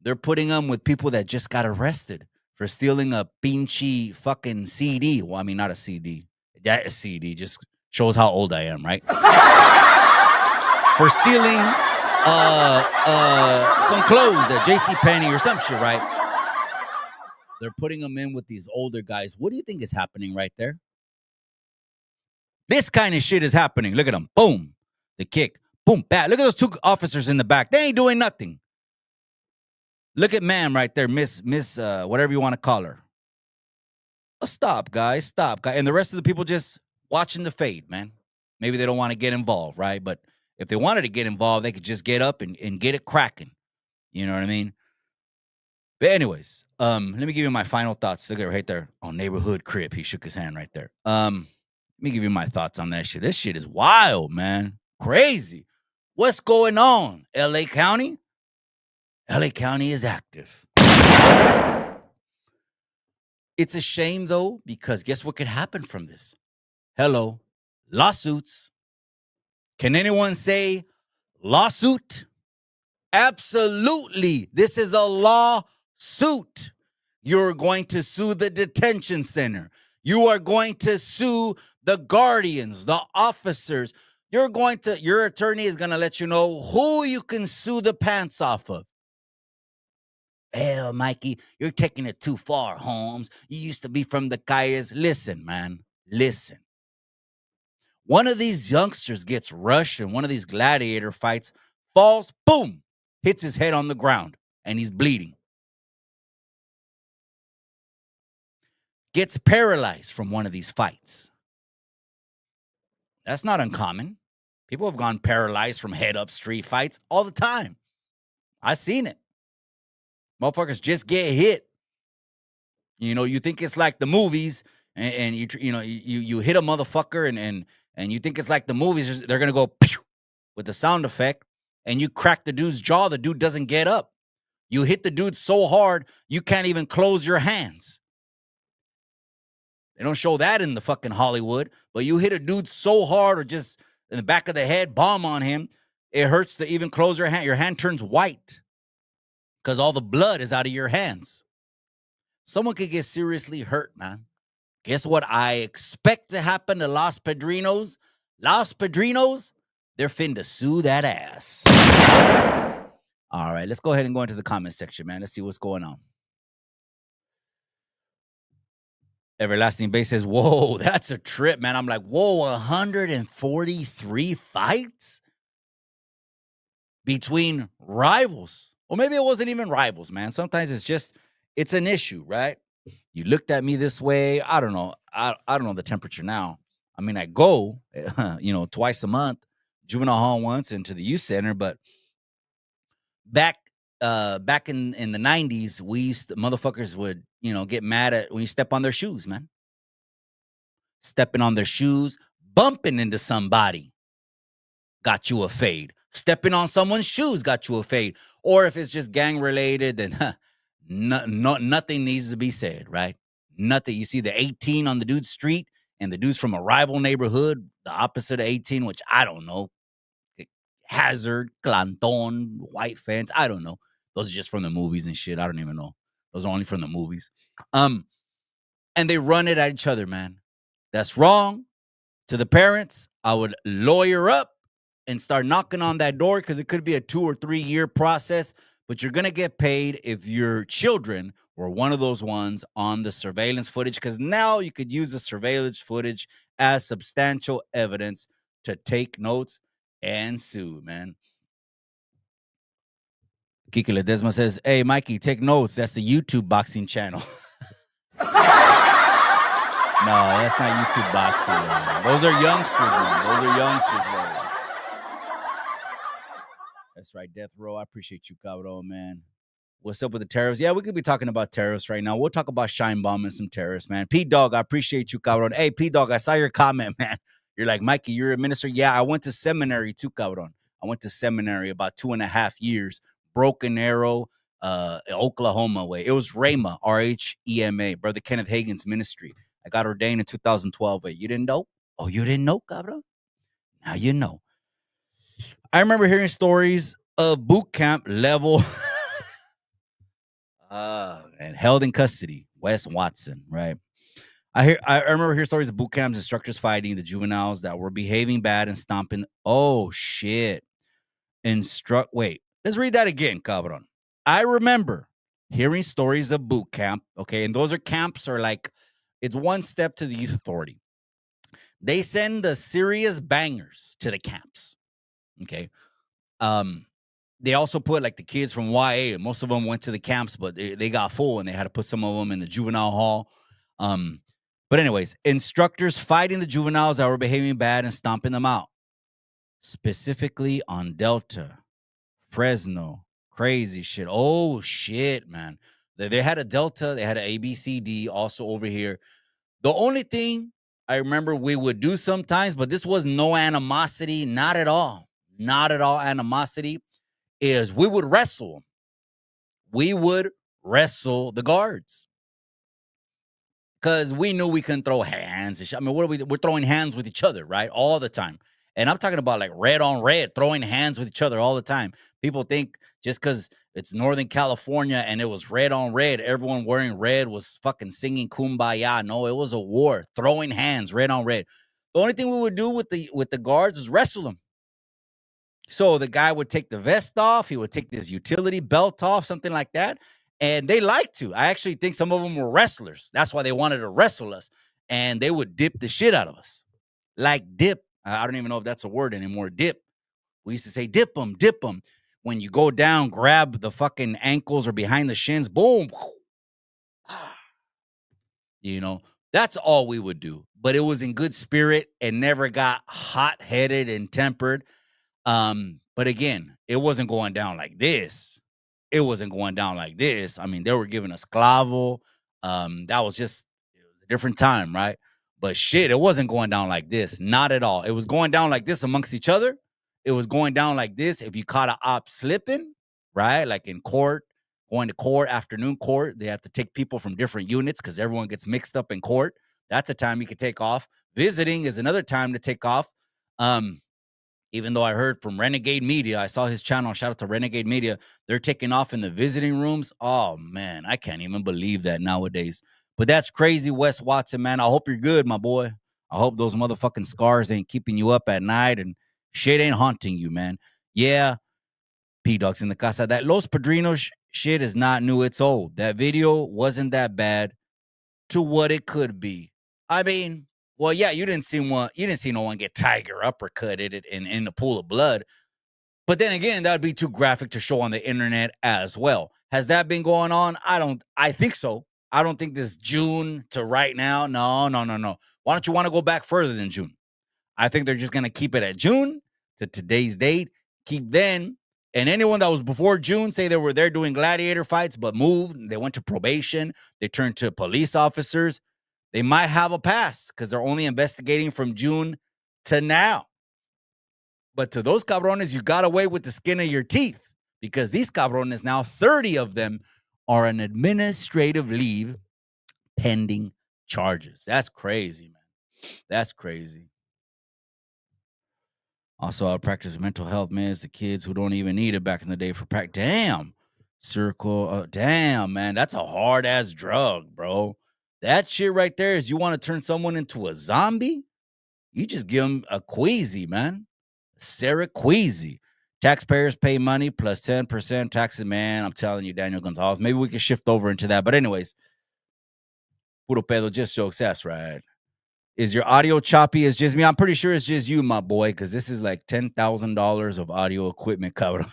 They're putting them with people that just got arrested for stealing a pinchy fucking CD. Well, I mean, not a CD. That a CD just shows how old I am, right? For stealing some clothes at JCPenney or some shit, right? They're putting them in with these older guys. What do you think is happening right there? This kind of shit is happening. Look at them. Boom. The kick. Boom. Bat. Look at those two officers in the back. They ain't doing nothing. Look at ma'am right there. Miss, whatever you want to call her. Oh, stop, guys. Stop, guys. And the rest of the people just watching the fade, man. Maybe they don't want to get involved, right? But if they wanted to get involved, they could just get up and get it cracking. You know what I mean? But anyways, let me give you my final thoughts. Look at it right there. Oh, neighborhood crib. He shook his hand right there. Let me give you my thoughts on that shit. This shit is wild, man. Crazy. What's going on, LA County? LA County is active. It's a shame, though, because guess what could happen from this? Hello, lawsuits. Can anyone say lawsuit? Absolutely. This is a lawsuit. You're going to sue the detention center. You are going to sue the guardians, the officers. Your attorney is going to let you know who you can sue the pants off of. Hell, Mikey, you're taking it too far, Holmes. You used to be from the Calles. Listen, man, listen. One of these youngsters gets rushed in one of these gladiator fights, falls, boom, hits his head on the ground, and he's bleeding. Gets paralyzed from one of these fights. That's not uncommon. People have gone paralyzed from head-up street fights all the time. I've seen it. Motherfuckers just get hit. You know, you think it's like the movies, and you hit a motherfucker, and you think it's like the movies. They're gonna go pew with the sound effect, and you crack the dude's jaw. The dude doesn't get up. You hit the dude so hard you can't even close your hands. They don't show that in the fucking Hollywood, but you hit a dude so hard or just in the back of the head, bomb on him, it hurts to even close your hand. Your hand turns white because all the blood is out of your hands. Someone could get seriously hurt, man. Guess what I expect to happen to Los Padrinos? Los Padrinos, they're finna sue that ass. All right, let's go ahead and go into the comment section, man. Let's see what's going on. Everlasting Base says, whoa, that's a trip, man. I'm like, whoa, 143 fights between rivals. Or maybe it wasn't even rivals, man. Sometimes it's an issue, right? You looked at me this way. I don't know. I don't know the temperature now. I mean, I go, twice a month, juvenile hall once, and to the youth center. But back in the 90s, motherfuckers would, get mad at when you step on their shoes, man. Stepping on their shoes, bumping into somebody got you a fade. Stepping on someone's shoes got you a fade. Or if it's just gang related, then nothing needs to be said, right? Nothing. You see the 18 on the dude's street and the dude's from a rival neighborhood, the opposite of 18, which I don't know. Hazard, Clanton, White Fence, I don't know. Those are just from the movies and shit. I don't even know. Those are only from the movies. And they run it at each other, man. That's wrong. To the parents, I would lawyer up and start knocking on that door because it could be a 2 or 3 year process. but you're going to get paid if your children were one of those ones on the surveillance footage, because now you could use the surveillance footage as substantial evidence to take notes and sue, man. Kiki Ledesma says, hey, Mikey, take notes. That's the YouTube boxing channel. No, that's not YouTube boxing, man. Those are youngsters, man. Those are youngsters, man. That's right, Death Row. I appreciate you, Cabron, man. What's up with the tariffs? Yeah, we could be talking about tariffs right now. We'll talk about Shine Bomb and some tariffs, man. P-Dog, I appreciate you, Cabron. Hey, P-Dog, I saw your comment, man. You're like, Mikey, you're a minister? Yeah, I went to seminary too, Cabron. I went to seminary about 2.5 years. Broken Arrow, Oklahoma way. It was Rhema, R-H-E-M-A, Brother Kenneth Hagin's ministry. I got ordained in 2012. But you didn't know? Oh, you didn't know, Cabron? Now you know. I remember hearing stories of boot camp level and held in custody, Wes Watson, right? I remember hearing stories of boot camps, instructors fighting the juveniles that were behaving bad and stomping. Oh, shit. Wait, let's read that again, Cabron. I remember hearing stories of boot camp, okay? And those are camps are like, it's one step to the youth authority. They send the serious bangers to the camps, okay? They also put like the kids from YA. Most of them went to the camps, but they got full and they had to put some of them in the juvenile hall. But anyways, instructors fighting the juveniles that were behaving bad and stomping them out. Specifically on Delta, Fresno, crazy shit. Oh, shit, man. They had a Delta. They had an ABCD also over here. The only thing I remember we would do sometimes, but this was no animosity, not at all. Not at all animosity, is we would wrestle them. We would wrestle the guards. Because we knew we couldn't throw hands and shit. I mean, we're throwing hands with each other, right? All the time. And I'm talking about like red on red, throwing hands with each other all the time. People think just because it's Northern California and it was red on red, everyone wearing red was fucking singing Kumbaya. No, it was a war. Throwing hands, red on red. The only thing we would do with the guards is wrestle them. So the guy would take the vest off. He would take this utility belt off, something like that. And they liked to. I actually think some of them were wrestlers. That's why they wanted to wrestle us. And they would dip the shit out of us. Like dip. I don't even know if that's a word anymore. Dip. We used to say dip them, dip them. When you go down, grab the fucking ankles or behind the shins. Boom. You know, that's all we would do. But it was in good spirit and never got hot-headed and tempered. But again, it wasn't going down like this. It wasn't going down like this. I mean, they were giving us clavo. That was just, it was a different time, right? But shit, it wasn't going down like this. Not at all. It was going down like this amongst each other. It was going down like this if you caught an op slipping, right? Like in court, going to court, afternoon court. They have to take people from different units because everyone gets mixed up in court. That's a time you could take off. Visiting is another time to take off. Even though I heard from Renegade Media, I saw his channel, shout out to Renegade Media, they're taking off in the visiting rooms. Oh, man, I can't even believe that nowadays. But that's crazy, Wes Watson, man. I hope you're good, my boy. I hope those motherfucking scars ain't keeping you up at night and shit ain't haunting you, man. Yeah, P-Dog's in the casa. That Los Padrinos shit is not new, it's old. That video wasn't that bad to what it could be. I mean, well, yeah, you didn't see no one get tiger uppercutted in the pool of blood. But then again, that would be too graphic to show on the internet as well. Has that been going on? I think so. I don't think this June to right now. No. Why don't you want to go back further than June? I think they're just going to keep it at June to today's date. Keep then. And anyone that was before June, say they were there doing gladiator fights, but moved, they went to probation, they turned to police officers. They might have a pass because they're only investigating from June to now. But to those cabrones, you got away with the skin of your teeth because these cabrones now, 30 of them are on administrative leave pending charges. That's crazy, man. That's crazy. Also, I practice mental health meds. The kids who don't even need it back in the day for practice. Damn. Circle. Damn, man. That's a hard-ass drug, bro. That shit right there is you want to turn someone into a zombie? You just give them a queasy, man. Sarah Queasy. Taxpayers pay money plus 10% taxes. Man, I'm telling you, Daniel Gonzalez. Maybe we can shift over into that. But anyways, puro pedo, just jokes. That's right. Is your audio choppy? It's just me. I'm pretty sure it's just you, my boy, because this is like $10,000 of audio equipment covered.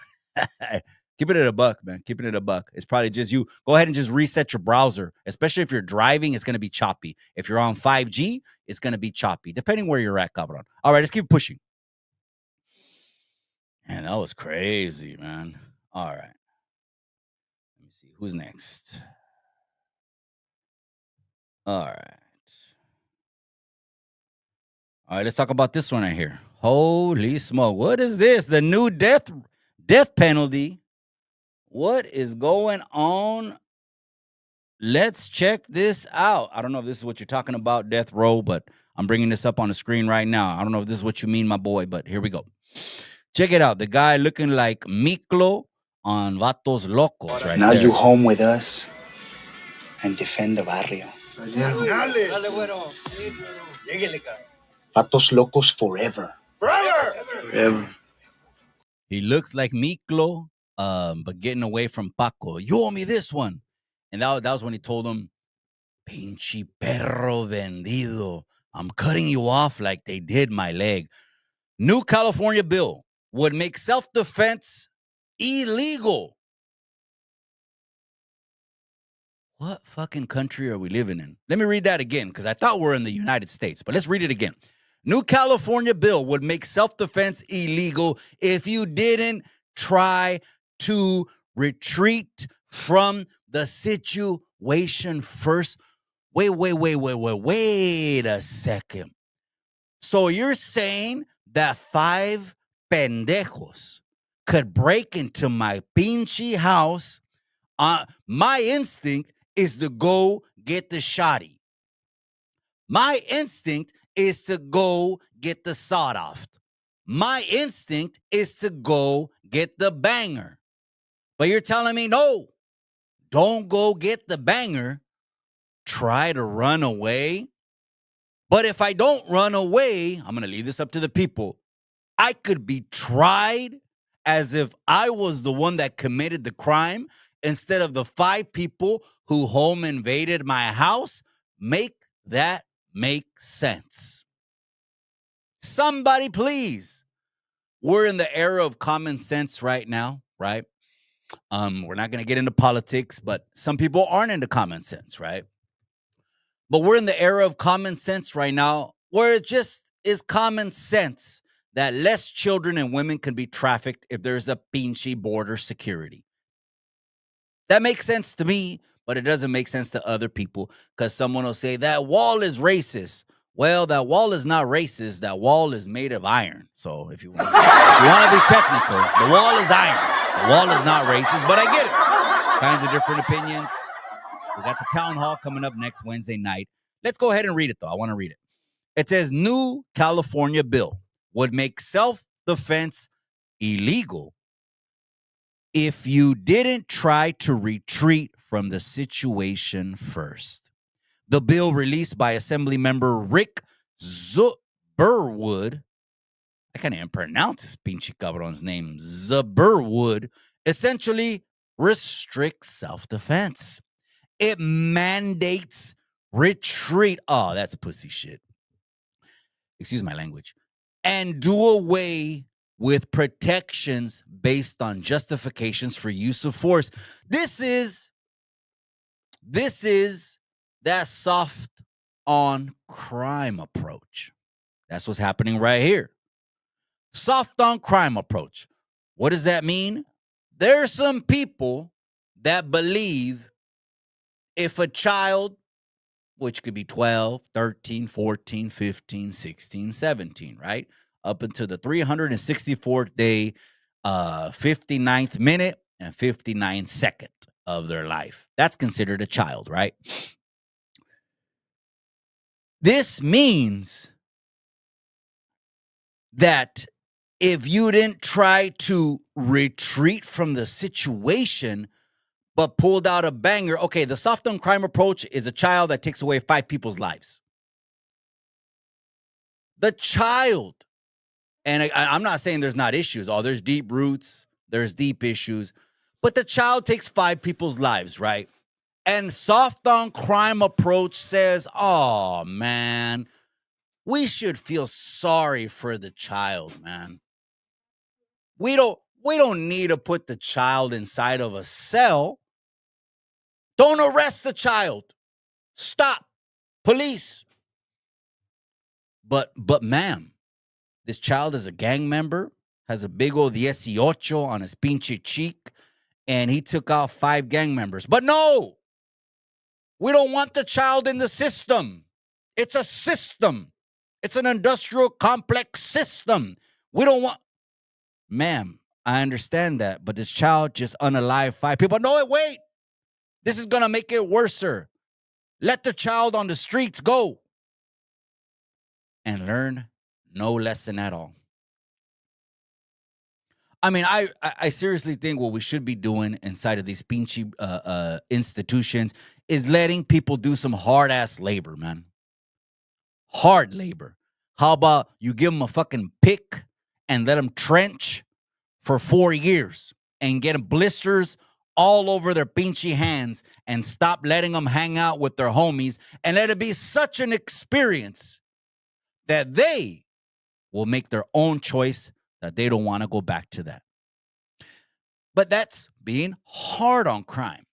Keep it at a buck, man. Keeping it a buck. It's probably just you. Go ahead and just reset your browser. Especially if you're driving, it's going to be choppy. If you're on 5G, it's going to be choppy, depending where you're at, cabron. All right, let's keep pushing. Man, that was crazy, man. All right. Let me see. Who's next? All right. All right, let's talk about this one right here. Holy smoke. What is this? The new death penalty. What is going on? Let's check this out. I don't know if this is what you're talking about, death row, but I'm bringing this up on the screen right now. I don't know if this is what you mean, my boy, but here we go. Check it out. The guy looking like Miklo on Vatos Locos right now there. You home with us and defend the barrio. Vatos Locos forever. Forever. He looks like Miklo, but getting away from Paco. You owe me this one. And that was when he told him, Pinche perro vendido. I'm cutting you off like they did my leg. New California bill would make self-defense illegal. What fucking country are we living in? Let me read that again, because I thought we're in the United States, but let's read it again. New California bill would make self-defense illegal if you didn't try to retreat from the situation first. Wait a second. So you're saying that 5 pendejos could break into my pinche house? My instinct is to go get the shotty. My instinct is to go get the sawed-off. My instinct is to go get the banger. But you're telling me, no, don't go get the banger. Try to run away. But if I don't run away, I'm going to leave this up to the people. I could be tried as if I was the one that committed the crime instead of the 5 people who home invaded my house. Make that make sense. Somebody, please. We're in the era of common sense right now, right? We're not going to get into politics, but some people aren't into common sense, right? But we're in the era of common sense right now, where it just is common sense that less children and women can be trafficked if there's a pinche border security. That makes sense to me, but it doesn't make sense to other people, because someone will say that wall is racist. Well, that wall is not racist. That wall is made of iron. So if you want to be technical, the wall is iron. The wall is not racist, but I get it. Kinds of different opinions. We got the town hall coming up next Wednesday night. Let's go ahead and read it, though. I want to read it. It says, new California bill would make self-defense illegal if you didn't try to retreat from the situation first. The bill, released by Assemblymember Rick Zuberwood, I can't even pronounce this pinche cabron's name, Zuberwood, essentially restricts self-defense. It mandates retreat. Oh, that's pussy shit. Excuse my language. And do away with protections based on justifications for use of force. This is that soft on crime approach. That's what's happening right here. Soft on crime approach. What does that mean? There are some people that believe if a child, which could be 12, 13, 14, 15, 16, 17, right? Up until the 364th day, 59th minute, and 59th second of their life. That's considered a child, right? This means that if you didn't try to retreat from the situation, but pulled out a banger, okay, the soft on crime approach is a child that takes away 5 people's lives. The child And I'm not saying there's not issues. Oh, there's deep roots. There's deep issues. But the child takes 5 people's lives, right? And soft on crime approach says, oh, man, we should feel sorry for the child, man. We don't need to put the child inside of a cell. Don't arrest the child. Stop. Police. But ma'am, this child is a gang member, has a big old 18 on his pinche cheek, and he took out 5 gang members. But no, we don't want the child in the system. It's a system. It's an industrial complex system. We don't want, ma'am, I understand that, but this child just unalive 5 people. No, wait. This is going to make it worse, sir. Let the child on the streets go and learn no lesson at all. I mean, I seriously think what we should be doing inside of these pinchy institutions is letting people do some hard-ass labor, man. Hard labor. How about you give them a fucking pick and let them trench for 4 years and get them blisters all over their pinchy hands and stop letting them hang out with their homies and let it be such an experience that they will make their own choice that they don't want to go back to that. But that's being hard on crime.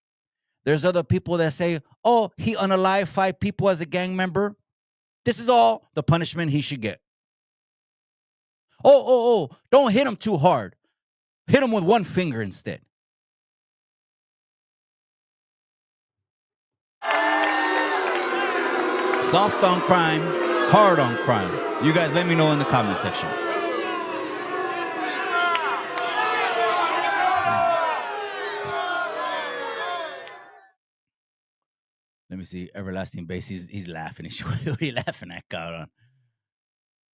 There's other people that say, oh, he unalived 5 people as a gang member. This is all the punishment he should get. Oh, don't hit him too hard. Hit him with 1 finger instead. Soft on crime, hard on crime. You guys let me know in the comment section. Let me see. Everlasting Base. He's laughing. What are you laughing at, cabrón?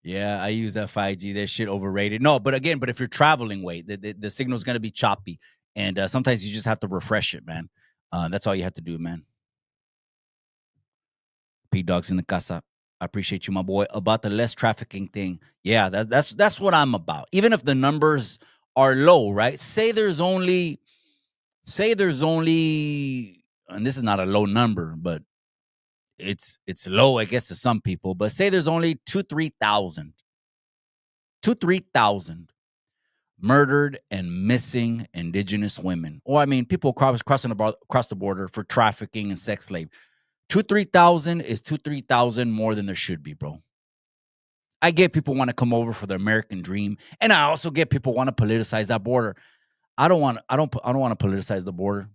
Yeah, I use that 5G. That shit overrated. No, but if you're traveling, wait, the signal's gonna be choppy, and sometimes you just have to refresh it, man. That's all you have to do, man. P Dogs in the casa. I appreciate you, my boy. About the less trafficking thing. Yeah, that's what I'm about. Even if the numbers are low, right? Say there's only, and this is not a low number, but it's low, I guess, to some people. But say there's only 2,000-3,000 murdered and missing indigenous women, or I mean, people crossing across the border for trafficking and sex slave. 2,000-3,000 is 2,000-3,000 more than there should be, bro. I get people want to come over for the American dream, and I also get people want to politicize that border. I don't want to politicize the border.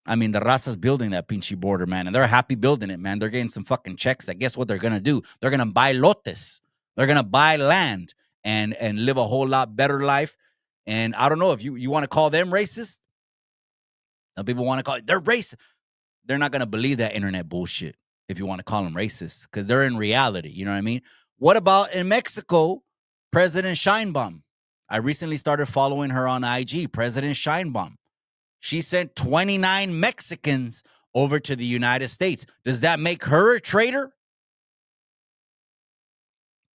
I mean, the raza's building that pinchy border, man, and they're happy building it, man. They're getting some fucking checks. I guess what they're gonna do? They're gonna buy lotes. They're gonna buy land and live a whole lot better life. And I don't know if you want to call them racist. Some people want to call it, they're racist. They're not gonna believe that internet bullshit if you want to call them racist, because they're in reality. You know what I mean? What about in Mexico, President Sheinbaum? I recently started following her on IG, President Sheinbaum. She sent 29 Mexicans over to the United States. Does that make her a traitor?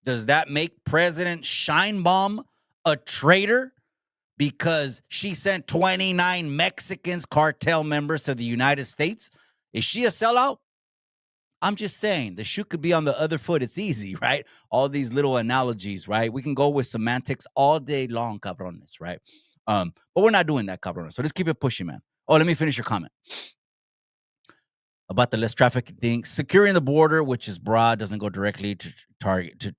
Does that make President Sheinbaum a traitor because she sent 29 Mexicans, cartel members, to the United States? Is she a sellout? I'm just saying, the shoe could be on the other foot. It's easy, right? All these little analogies, right? We can go with semantics all day long, cabrones, right? But we're not doing that, cabrones. So let's keep it pushing, man. Oh, let me finish your comment about the less trafficking thing. Securing the border, which is broad, doesn't go directly to target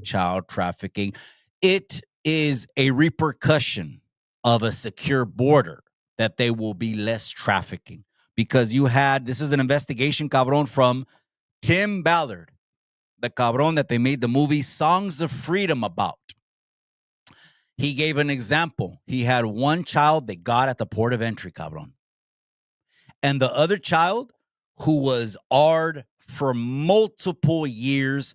child trafficking. It is a repercussion of a secure border that there will be less trafficking. Because this is an investigation, cabron, from Tim Ballard, the cabron that they made the movie Songs of Freedom about. He gave an example. He had 1 child they got at the port of entry, cabron. And the other child, who was AR'd for multiple years,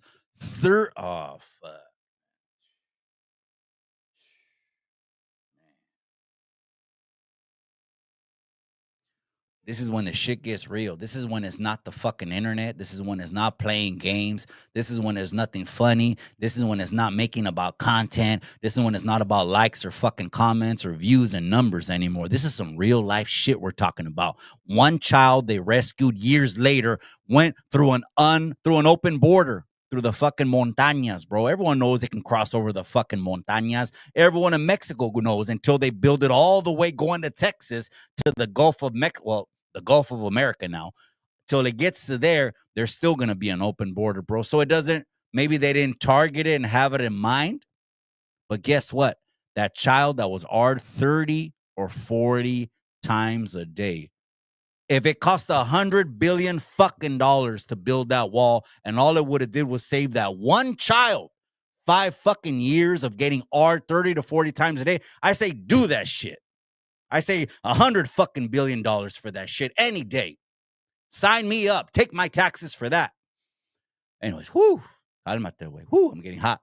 This is when the shit gets real. This is when it's not the fucking internet. This is when it's not playing games. This is when there's nothing funny. This is when it's not making about content. This is when it's not about likes or fucking comments or views and numbers anymore. This is some real life shit we're talking about. One child they rescued years later went through an open border through the fucking montañas, bro. Everyone knows they can cross over the fucking montañas. Everyone in Mexico knows until they build it all the way going to Texas to the Gulf of Mexico. Well, the Gulf of America now, till it gets to there, there's still going to be an open border, bro. So it doesn't, maybe they didn't target it and have it in mind. But guess what? That child that was R'd 30 or 40 times a day. If it cost $100 billion fucking dollars to build that wall, and all it would have did was save that one child 5 fucking years of getting R'd 30 to 40 times a day, I say do that shit. I say $100 fucking billion for that shit any day. Sign me up. Take my taxes for that. Anyways, whoo, cálmate, güey. Whoo, I'm getting hot.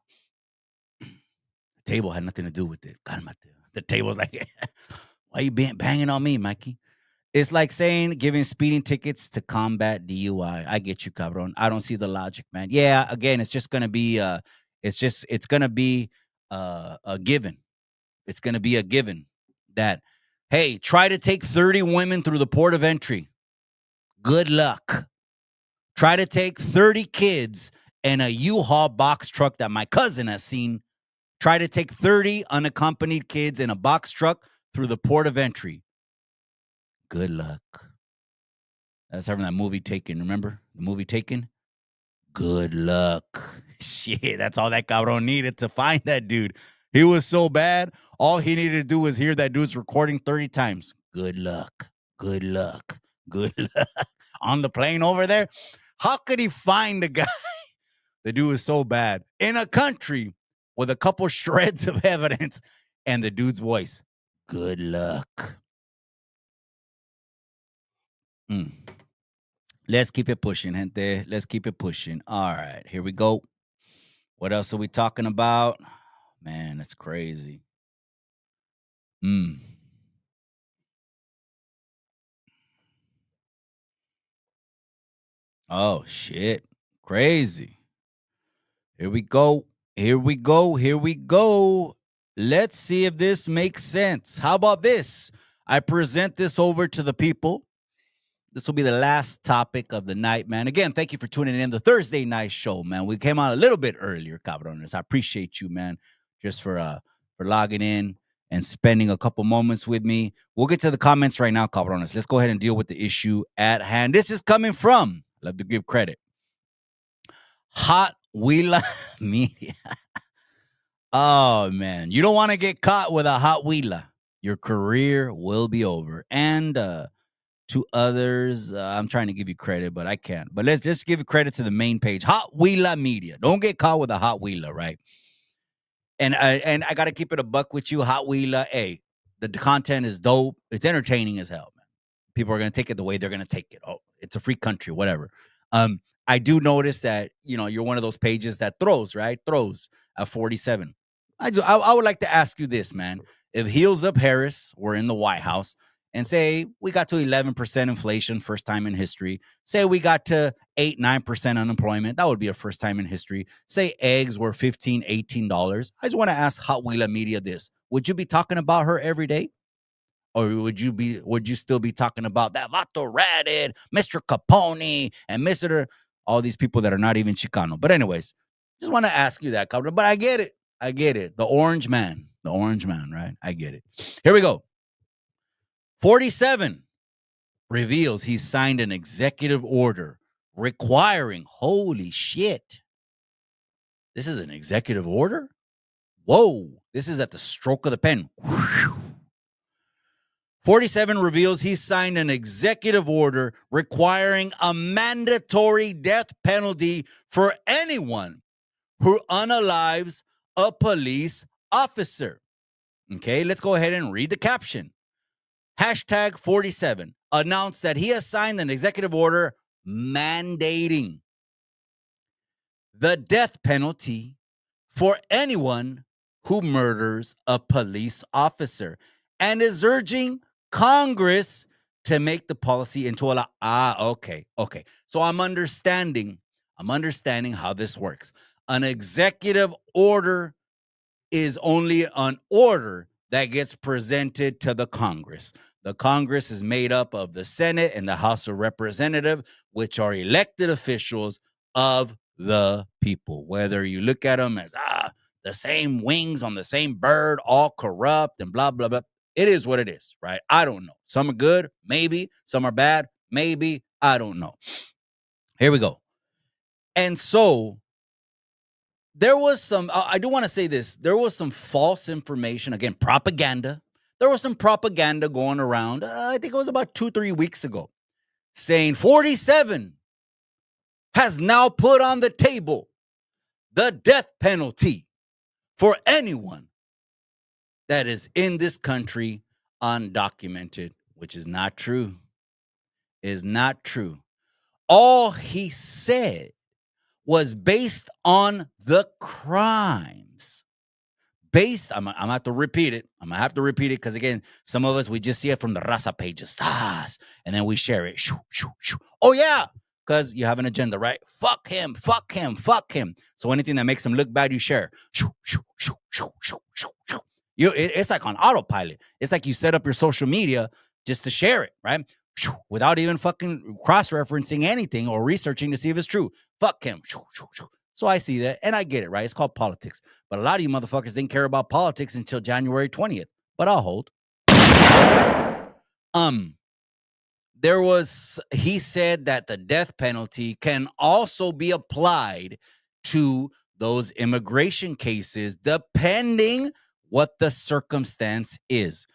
The table had nothing to do with it. Cálmate. The table's like, why you banging on me, Mikey? It's like saying giving speeding tickets to combat DUI. I get you, cabron. I don't see the logic, man. Yeah, again, it's just gonna be it's gonna be a given. It's gonna be a given that, hey, try to take 30 women through the port of entry. Good luck. Try to take 30 kids in a U-Haul box truck that my cousin has seen. Try to take 30 unaccompanied kids in a box truck through the port of entry. Good luck. That's from that movie Taken. Remember the movie Taken? Good luck. Shit, that's all that cabron needed to find that dude. He was so bad. All he needed to do was hear that dude's recording 30 times. Good luck. Good luck. Good luck. On the plane over there. How could he find the guy? The dude is so bad. In a country with a couple shreds of evidence and the dude's voice. Good luck. Let's keep it pushing, gente. Let's keep it pushing. All right, here we go. What else are we talking about? Man, that's crazy. Oh, shit. Crazy. Here we go. Here we go. Here we go. Let's see if this makes sense. How about this? I present this over to the people. This will be the last topic of the night, man. Again, thank you for tuning in the Thursday night show, man. We came out a little bit earlier, cabrones. I appreciate you, man, just for logging in and spending a couple moments with me. We'll get to the comments right now, cabrones. Let's go ahead and deal with the issue at hand. This is coming from, love to give credit, Hot Wheeler Media. Oh, man. You don't want to get caught with a Hot Wheeler. Your career will be over. And to others, I'm trying to give you credit, but I can't. But let's just give credit to the main page, Hot Wheeler Media. Don't get caught with a Hot Wheeler, right? And I got to keep it a buck with you, Hot Wheeler. Hey, the content is dope. It's entertaining as hell, man. People are going to take it the way they're going to take it. Oh, it's a free country, whatever. I do notice that, you're one of those pages that throws, right? Throws at 47. I would like to ask you this, man. If Heels Up Harris were in the White House and say we got to 11% inflation, first time in history, say we got to 8-9% unemployment, that would be a first time in history. Say eggs were $15, $18. I just want to ask Hot Wheeler Media this. Would you be talking about her every day? Or would you still be talking about that Vato Ratted, Mr. Capone, and Mr. all these people that are not even Chicano? But anyways, just want to ask you that, but I get it. The orange man, right? I get it. Here we go. 47 reveals he signed an executive order requiring, holy shit. This is an executive order? Whoa, this is at the stroke of the pen. 47 reveals he signed an executive order requiring a mandatory death penalty for anyone who unalives a police officer. Okay, let's go ahead and read the caption. Hashtag 47 announced that he has signed an executive order mandating the death penalty for anyone who murders a police officer and is urging Congress to make the policy into a law. Okay. So I'm understanding how this works. An executive order is only an order that gets presented to the Congress. The Congress is made up of the Senate and the House of Representatives, which are elected officials of the people. Whether you look at them as the same wings on the same bird, all corrupt and blah, blah, blah. It is what it is, right? I don't know. Some are good, maybe. Some are bad, maybe. I don't know. Here we go. And so there was some, I do want to say this. There was some false information, again, propaganda. There was some propaganda going around, I think it was about 2-3 weeks ago, saying 47 has now put on the table the death penalty for anyone that is in this country undocumented, which is not true. Is not true. All he said was based on the crimes. I'm gonna have to repeat it. I'm gonna have to repeat it because, again, some of us, we just see it from the Raza pages. And then we share it. Oh, yeah, because you have an agenda, right? Fuck him. So anything that makes him look bad, you share. It's like on autopilot. It's like you set up your social media just to share it, right? Without even fucking cross-referencing anything or researching to see if it's true. Fuck him. So I see that, and I get it, right? It's called politics. But a lot of you motherfuckers didn't care about politics until January 20th. But I'll hold. He said that the death penalty can also be applied to those immigration cases, depending what the circumstance is.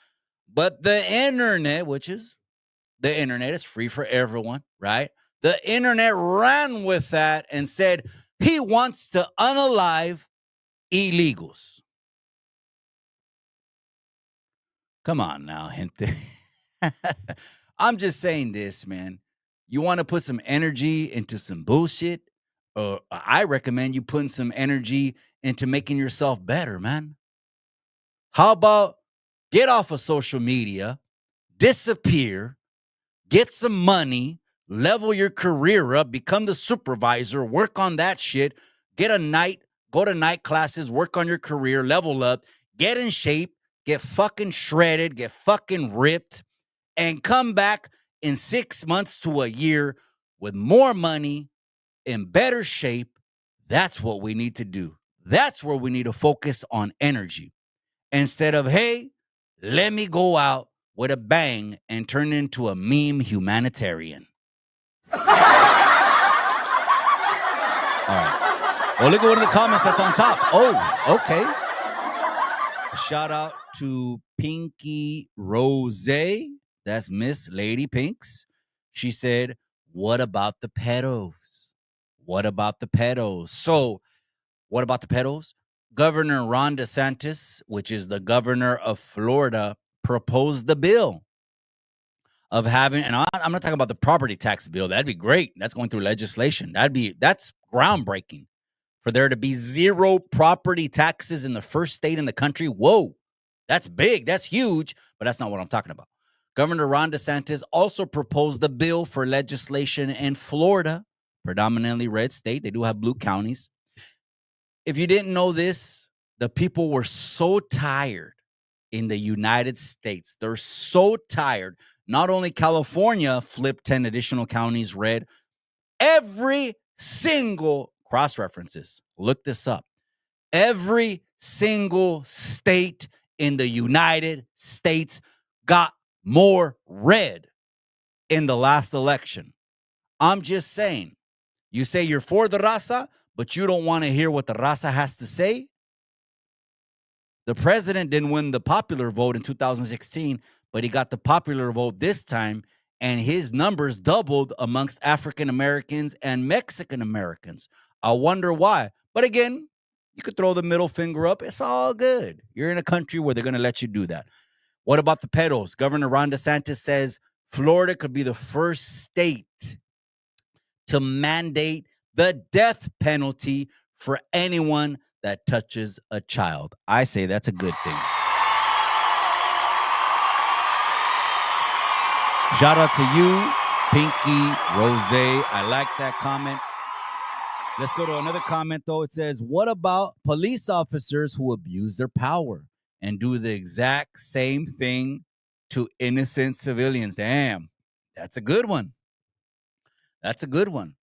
But the internet, the internet is free for everyone, right? The internet ran with that and said he wants to unalive illegals. Come on now, gente. I'm just saying this, man. You want to put some energy into some bullshit? Or I recommend you putting some energy into making yourself better, man. How about get off of social media, disappear, get some money, level your career up, become the supervisor, work on that shit, go to night classes, work on your career, level up, get in shape, get fucking shredded, get fucking ripped, and come back in 6 months to a year with more money, in better shape. That's what we need to do. That's where we need to focus on energy. Instead of, hey, let me go out with a bang and turn into a meme humanitarian. All right. Well, look at one of the comments that's on top. Oh, okay. Shout out to Pinky Rose. That's Miss Lady Pinks. She said, what about the pedos? What about the pedos? So, what about the pedos? Governor Ron DeSantis, which is the governor of Florida, proposed the bill of having, and I'm not talking about the property tax bill. That'd be great. That's going through legislation. That's groundbreaking. For there to be zero property taxes in the first state in the country. Whoa, that's big. That's huge. But that's not what I'm talking about. Governor Ron DeSantis also proposed a bill for legislation in Florida, predominantly red state. They do have blue counties. If you didn't know this, the people were so tired in the United States. They're so tired. Not only California flipped 10 additional counties red, every single cross-references. Look this up. Every single state in the United States got more red in the last election. I'm just saying, you say you're for the raza, but you don't want to hear what the raza has to say. The president didn't win the popular vote in 2016, but he got the popular vote this time, and his numbers doubled amongst African Americans and Mexican Americans. I wonder why. But again, you could throw the middle finger up. It's all good. You're in a country where they're going to let you do that. What about the pedos? Governor Ron DeSantis says Florida could be the first state to mandate the death penalty for anyone that touches a child. I say that's a good thing. Shout out to you, Pinky Rose. I like that comment. Let's go to another comment, though. It says, what about police officers who abuse their power and do the exact same thing to innocent civilians? Damn, that's a good one. That's a good one.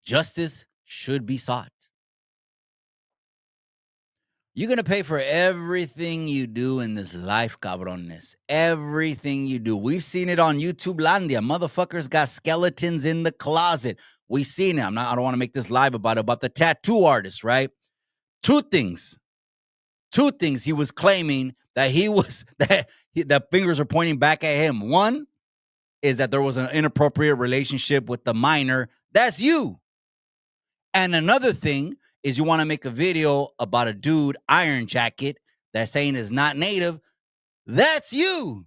Justice should be sought. You're going to pay for everything you do in this life, cabrones. Everything you do. We've seen it on YouTube Landia. Motherfuckers got skeletons in the closet. We've seen it. I don't want to make this live about the tattoo artist, right? Two things he was claiming that that fingers are pointing back at him. One is that there was an inappropriate relationship with the minor. That's you. And another thing is you want to make a video about a dude, Iron Jacket, that's saying is not native. That's you.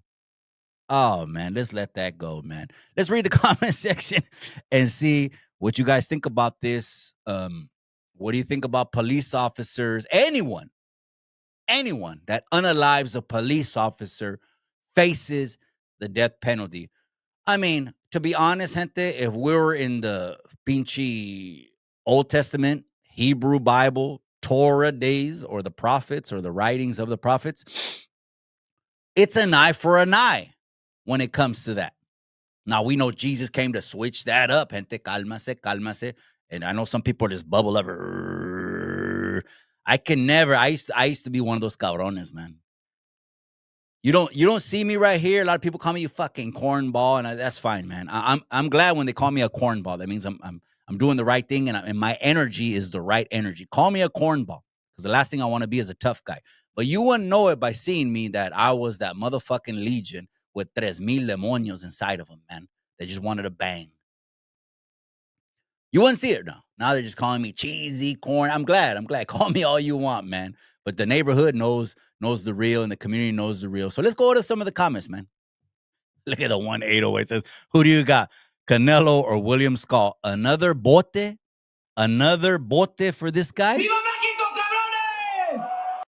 Oh, man, let's let that go, man. Let's read the comment section and see what you guys think about this. What do you think about police officers? Anyone that unalives a police officer faces the death penalty. I mean, to be honest, gente, if we were in the pinchy Old Testament, Hebrew Bible, Torah days, or the prophets or the writings of the prophets, it's an eye for an eye when it comes to that. Now, we know Jesus came to switch that up, gente, cálmase. And I know some people just bubble up. I used to be one of those cabrones, man. You don't see me right here. A lot of people call me you fucking cornball, and that's fine, man. I'm glad when they call me a cornball. That means I'm doing the right thing, and my energy is the right energy. Call me a cornball, because the last thing I want to be is a tough guy. But you wouldn't know it by seeing me that I was that motherfucking legion with 3,000 demonios inside of them, man. They just wanted to bang. You wouldn't see it now. Now they're just calling me cheesy corn. I'm glad. Call me all you want, man. But the neighborhood knows the real, and the community knows the real. So let's go to some of the comments, man. Look at the 1808. It says, who do you got? Canelo or William Scott? Another bote for this guy? Viva Mexico, cabrones!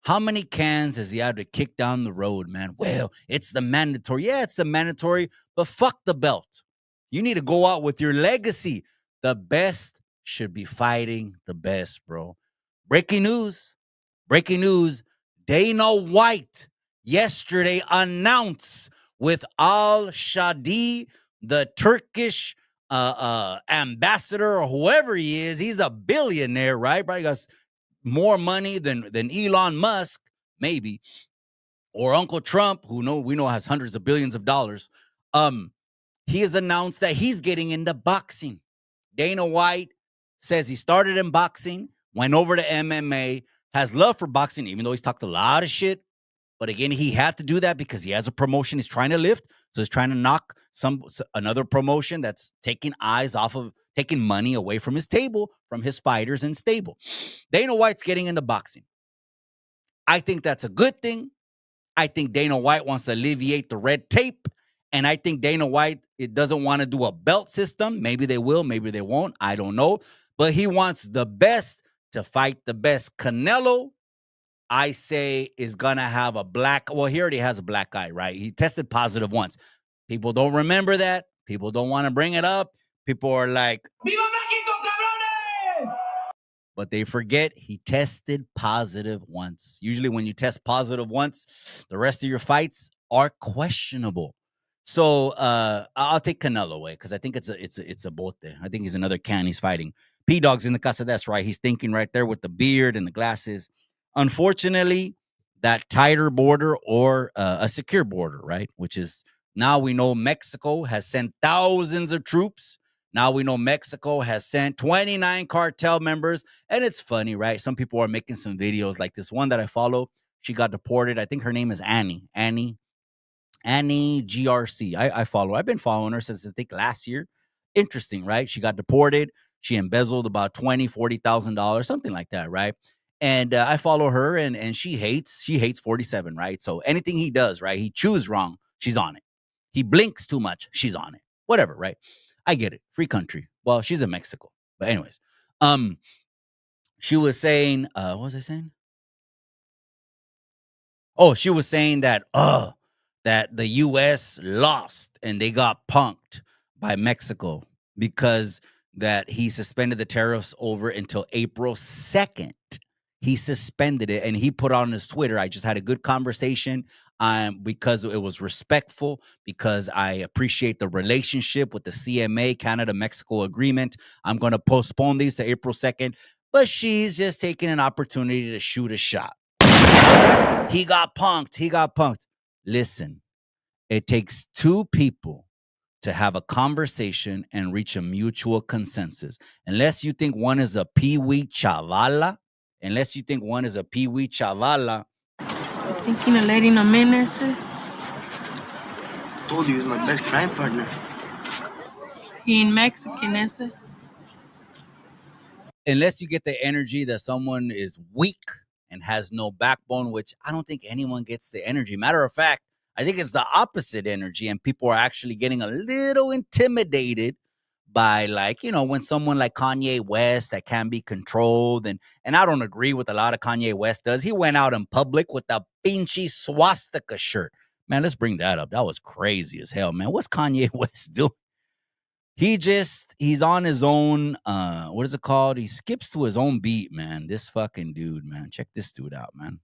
How many cans has he had to kick down the road, man? Well, it's the mandatory. Yeah, it's the mandatory, but fuck the belt. You need to go out with your legacy. The best should be fighting the best, bro. Breaking news. Dana White yesterday announced with Al Shadi, the Turkish ambassador or whoever he is, he's a billionaire, right? Probably got more money than Elon Musk, maybe, or Uncle Trump, who we know has hundreds of billions of dollars. He has announced that he's getting into boxing. Dana White says he started in boxing, went over to MMA, has love for boxing, even though he's talked a lot of shit. But again, he had to do that because he has a promotion he's trying to lift. So he's trying to knock another promotion that's taking money away from his table, from his fighters and stable. Dana White's getting into boxing. I think that's a good thing. I think Dana White wants to alleviate the red tape. And I think Dana White, it doesn't want to do a belt system. Maybe they will, maybe they won't. I don't know. But he wants the best to fight the best. Canelo, I say, is going to have he already has a black eye, right? He tested positive once. People don't remember that. People don't want to bring it up. People are like, Viva Mexico, cabrones! But they forget he tested positive once. Usually when you test positive once, the rest of your fights are questionable. So I'll take Canelo away because I think it's a bote. I think he's another can he's fighting. P-Dog's in the casa. That's right. He's thinking right there with the beard and the glasses. Unfortunately, that tighter border or a secure border, right? Which is now we know Mexico has sent thousands of troops. Now we know Mexico has sent 29 cartel members. And it's funny, right? Some people are making some videos like this one that I follow. She got deported. I think her name is Annie GRC. I follow her. I've been following her since I think last year. Interesting, right? She got deported. She embezzled about $40,000, something like that, right? And I follow her, and she hates 47, right? So anything he does, right? He chews wrong, she's on it. He blinks too much, she's on it. Whatever, right? I get it. Free country. Well, she's in Mexico. But anyways, she was saying, what was I saying? Oh, she was saying that, that the U.S. lost and they got punked by Mexico because that he suspended the tariffs over until April 2nd. He suspended it and he put on his Twitter, I just had a good conversation because it was respectful, because I appreciate the relationship with the CMA, Canada-Mexico agreement. I'm going to postpone these to April 2nd, but she's just taking an opportunity to shoot a shot. He got punked. Listen, it takes two people to have a conversation and reach a mutual consensus. Unless you think one is a peewee chavala, Thinking of letting him in, ese? Told you he's my best crime partner. He ain't Mexican, ese? unless you get the energy that someone is weak and has no backbone, which I don't think anyone gets the energy. Matter of fact, I think it's the opposite energy, and people are actually getting a little intimidated by, like, you know, when someone like Kanye West that can be controlled, and I don't agree with a lot of Kanye West does. He went out in public with the pinchy swastika shirt. Man, let's bring that up. That was crazy as hell, man. What's Kanye West doing? He's on his own, what is it called? He skips to his own beat, man. This fucking dude, man. Check this dude out, man.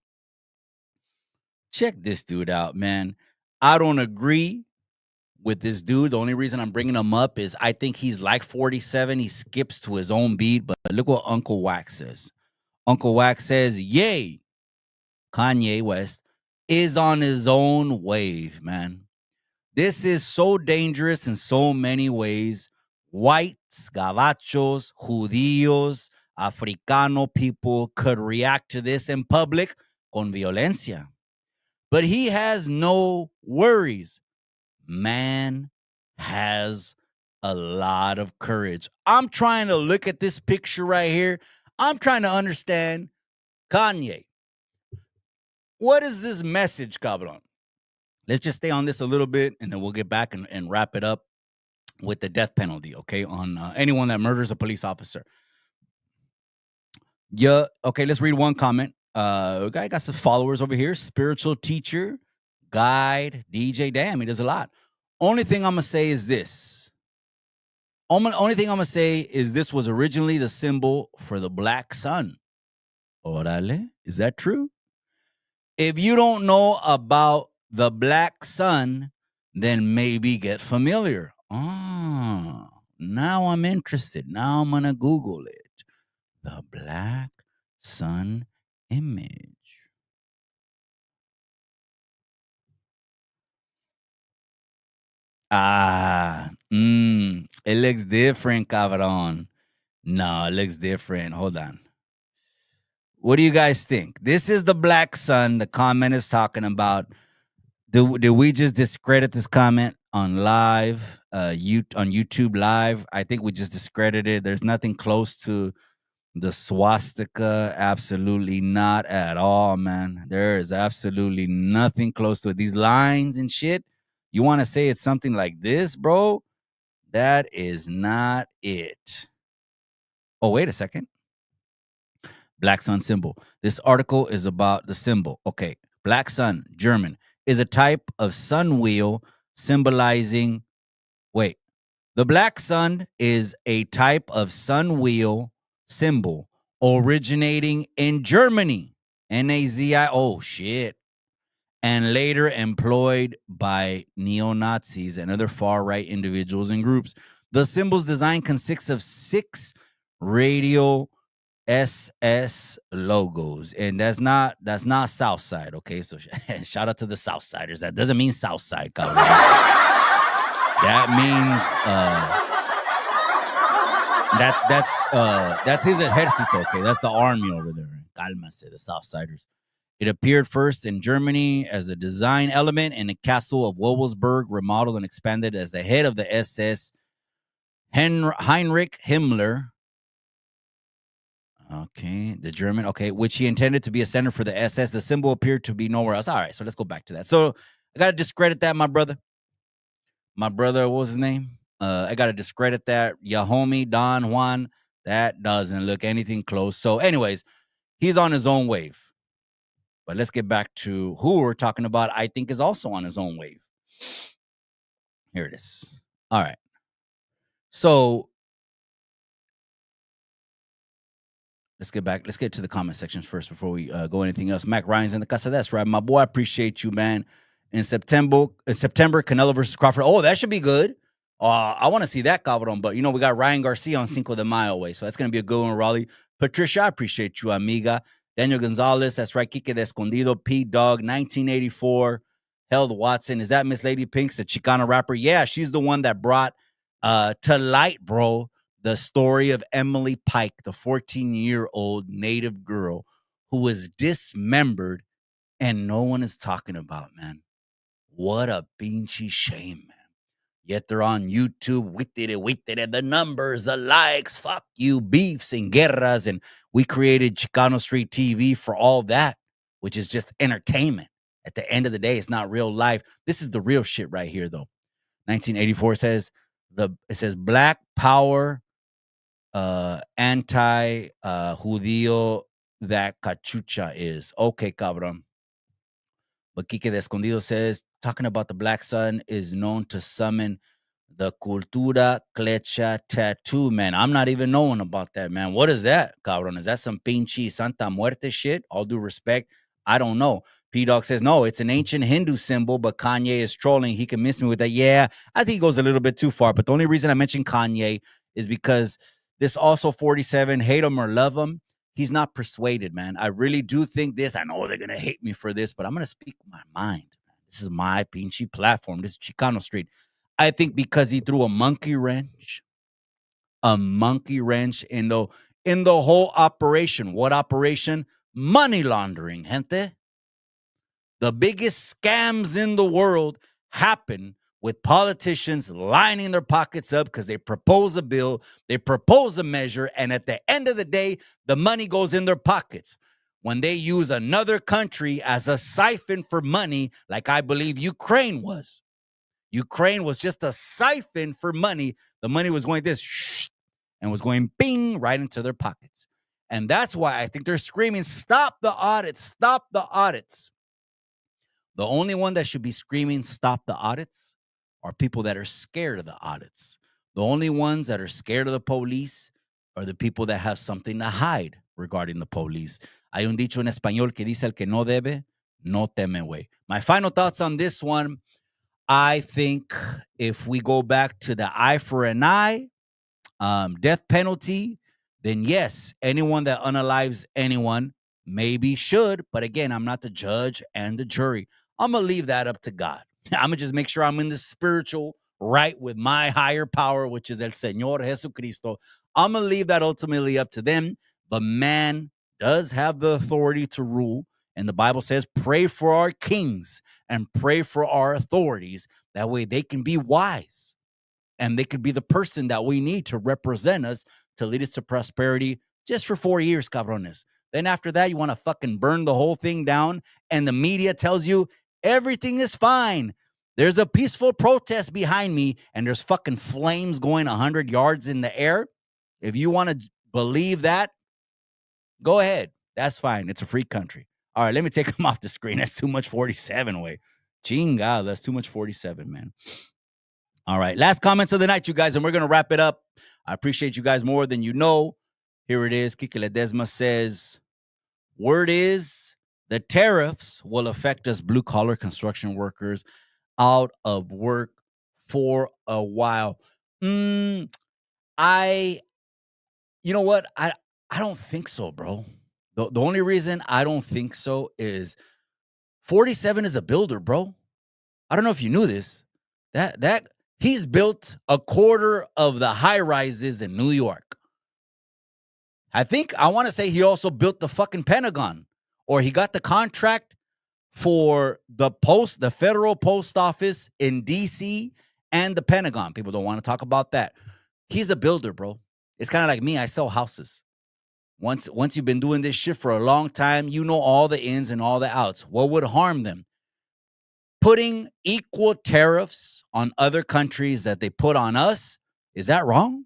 Check this dude out, man. I don't agree with this dude. The only reason I'm bringing him up is I think he's like 47. He skips to his own beat, but look what Uncle Wax says. Uncle Wax says, yay, Kanye West is on his own wave, man. This is so dangerous in so many ways. Whites, gabachos, judíos, africano people could react to this in public con violencia. But he has no worries. Man has a lot of courage. I'm trying to look at this picture right here. I'm trying to understand Kanye. What is this message, cabron? Let's just stay on this a little bit, and then we'll get back and wrap it up with the death penalty, okay, on anyone that murders a police officer. Yeah, okay, let's read one comment. Guy got some followers over here. Spiritual teacher, guide, DJ. Damn, he does a lot. Only thing I'm going to say is this. Only thing I'm going to say is this was originally the symbol for the black sun. Orale, is that true? If you don't know about the black sun, then maybe get familiar. Oh, now I'm interested. Now I'm going to Google it. The black sun image. It looks different, cabron. No, it looks different. Hold on. What do you guys think? This is the black sun the comment is talking about. Did we just discredit this comment on live, on YouTube live? I think we just discredited it. There's nothing close to the swastika. Absolutely not at all, man. There is absolutely nothing close to it. These lines and shit, you want to say it's something like this, bro? That is not it. Oh, wait a second. Black sun symbol. This article is about the symbol. Okay. Black sun, German, is a type of sun wheel symbolizing. Wait. The black sun is a type of sun wheel symbol originating in Germany. Nazi. Oh, shit. And later employed by neo-Nazis and other far-right individuals and groups. The symbol's design consists of 6 radio SS logos, and that's not South Side, okay? So shout out to the South Siders. That doesn't mean South Side, cabrón. That means that's his ejército, okay? That's the army over there. Cálmase, the South Siders. It appeared first in Germany as a design element in the castle of Wolfsburg, remodeled and expanded as the head of the SS, Heinrich Himmler. Okay, the German, okay, which he intended to be a center for the SS. The symbol appeared to be nowhere else. All right, so let's go back to that. So I got to discredit that, my brother. What was his name? I got to discredit that. Ya homie, Don Juan, that doesn't look anything close. So anyways, he's on his own wave. But let's get back to who we're talking about. I think is also on his own wave. Here it is. All right. So let's get to the comment sections first before we go anything else. Mac Ryan's in the casa. That's right, my boy. I appreciate you, man. In September, Canelo versus Crawford. Oh, that should be good. I want to see that, cabrón. But, we got Ryan Garcia on Cinco de Mayo way. So that's going to be a good one, Raleigh. Patricia, I appreciate you, amiga. Daniel Gonzalez, that's right. Quique de Escondido. P-Dog, 1984. Held Watson. Is that Miss Lady Pinks, the Chicana rapper? Yeah, she's the one that brought to light, bro, the story of Emily Pike, the 14-year-old native girl who was dismembered and no one is talking about, man. What a pinchy shame, man. Yet they're on YouTube, with it, the numbers, the likes, fuck you, beefs and guerras. And we created Chicano Street TV for all that, which is just entertainment. At the end of the day, it's not real life. This is the real shit right here, though. 1984 says, Black Power, anti-Judío that cachucha is. Okay, cabrón. But Quique de Escondido says, talking about the black sun is known to summon the Cultura Clecha tattoo, man. I'm not even knowing about that, man. What is that, cabrón? Is that some pinche Santa Muerte shit? All due respect, I don't know. P-Dog says, no, it's an ancient Hindu symbol, but Kanye is trolling. He can miss me with that. Yeah, I think he goes a little bit too far. But the only reason I mentioned Kanye is because this also 47, hate him or love him, he's not persuaded, man. I really do think this. I know they're going to hate me for this, but I'm going to speak my mind. This is my pinchy platform. This is Chicano Street. I think because he threw a monkey wrench in the whole operation. What operation? Money laundering, gente. The biggest scams in the world happen with politicians lining their pockets up because they propose a bill, they propose a measure, and at the end of the day, the money goes in their pockets. When they use another country as a siphon for money, like I believe Ukraine was. Ukraine was just a siphon for money. The money was going and was going bing right into their pockets. And that's why I think they're screaming, stop the audits, stop the audits. The only one that should be screaming, stop the audits, are people that are scared of the audits. The only ones that are scared of the police are the people that have something to hide regarding the police. Hay un dicho en español que dice el que no debe, no teme, güey. My final thoughts on this one, I think if we go back to the eye for an eye, death penalty, then yes, anyone that unalives anyone maybe should. But again, I'm not the judge and the jury. I'm going to leave that up to God. I'm going to just make sure I'm in the spiritual right with my higher power, which is El Señor Jesucristo. I'm going to leave that ultimately up to them. But man does have the authority to rule. And the Bible says, pray for our kings and pray for our authorities. That way they can be wise. And they could be the person that we need to represent us to lead us to prosperity just for 4 years, cabrones. Then after that, you want to fucking burn the whole thing down. And the media tells you everything is fine. There's a peaceful protest behind me. And there's fucking flames going 100 yards in the air. If you want to believe that, go ahead. That's fine. It's a free country. All right, let me take them off the screen. That's too much 47 way. Chinga, that's too much 47, man. All right, last comments of the night, you guys, and we're going to wrap it up. I appreciate you guys more than you know. Here it is. Kike Ledesma says, word is the tariffs will affect us blue-collar construction workers out of work for a while. You know what? I don't think so, bro. The only reason I don't think so is 47 is a builder, bro. I don't know if you knew this. That he's built a quarter of the high-rises in New York. I want to say he also built the fucking Pentagon, or he got the contract for the federal post office in DC and the Pentagon. People don't want to talk about that. He's a builder, bro. It's kind of like me. I sell houses. Once you've been doing this shit for a long time, you know all the ins and all the outs. What would harm them? Putting equal tariffs on other countries that they put on us, is that wrong?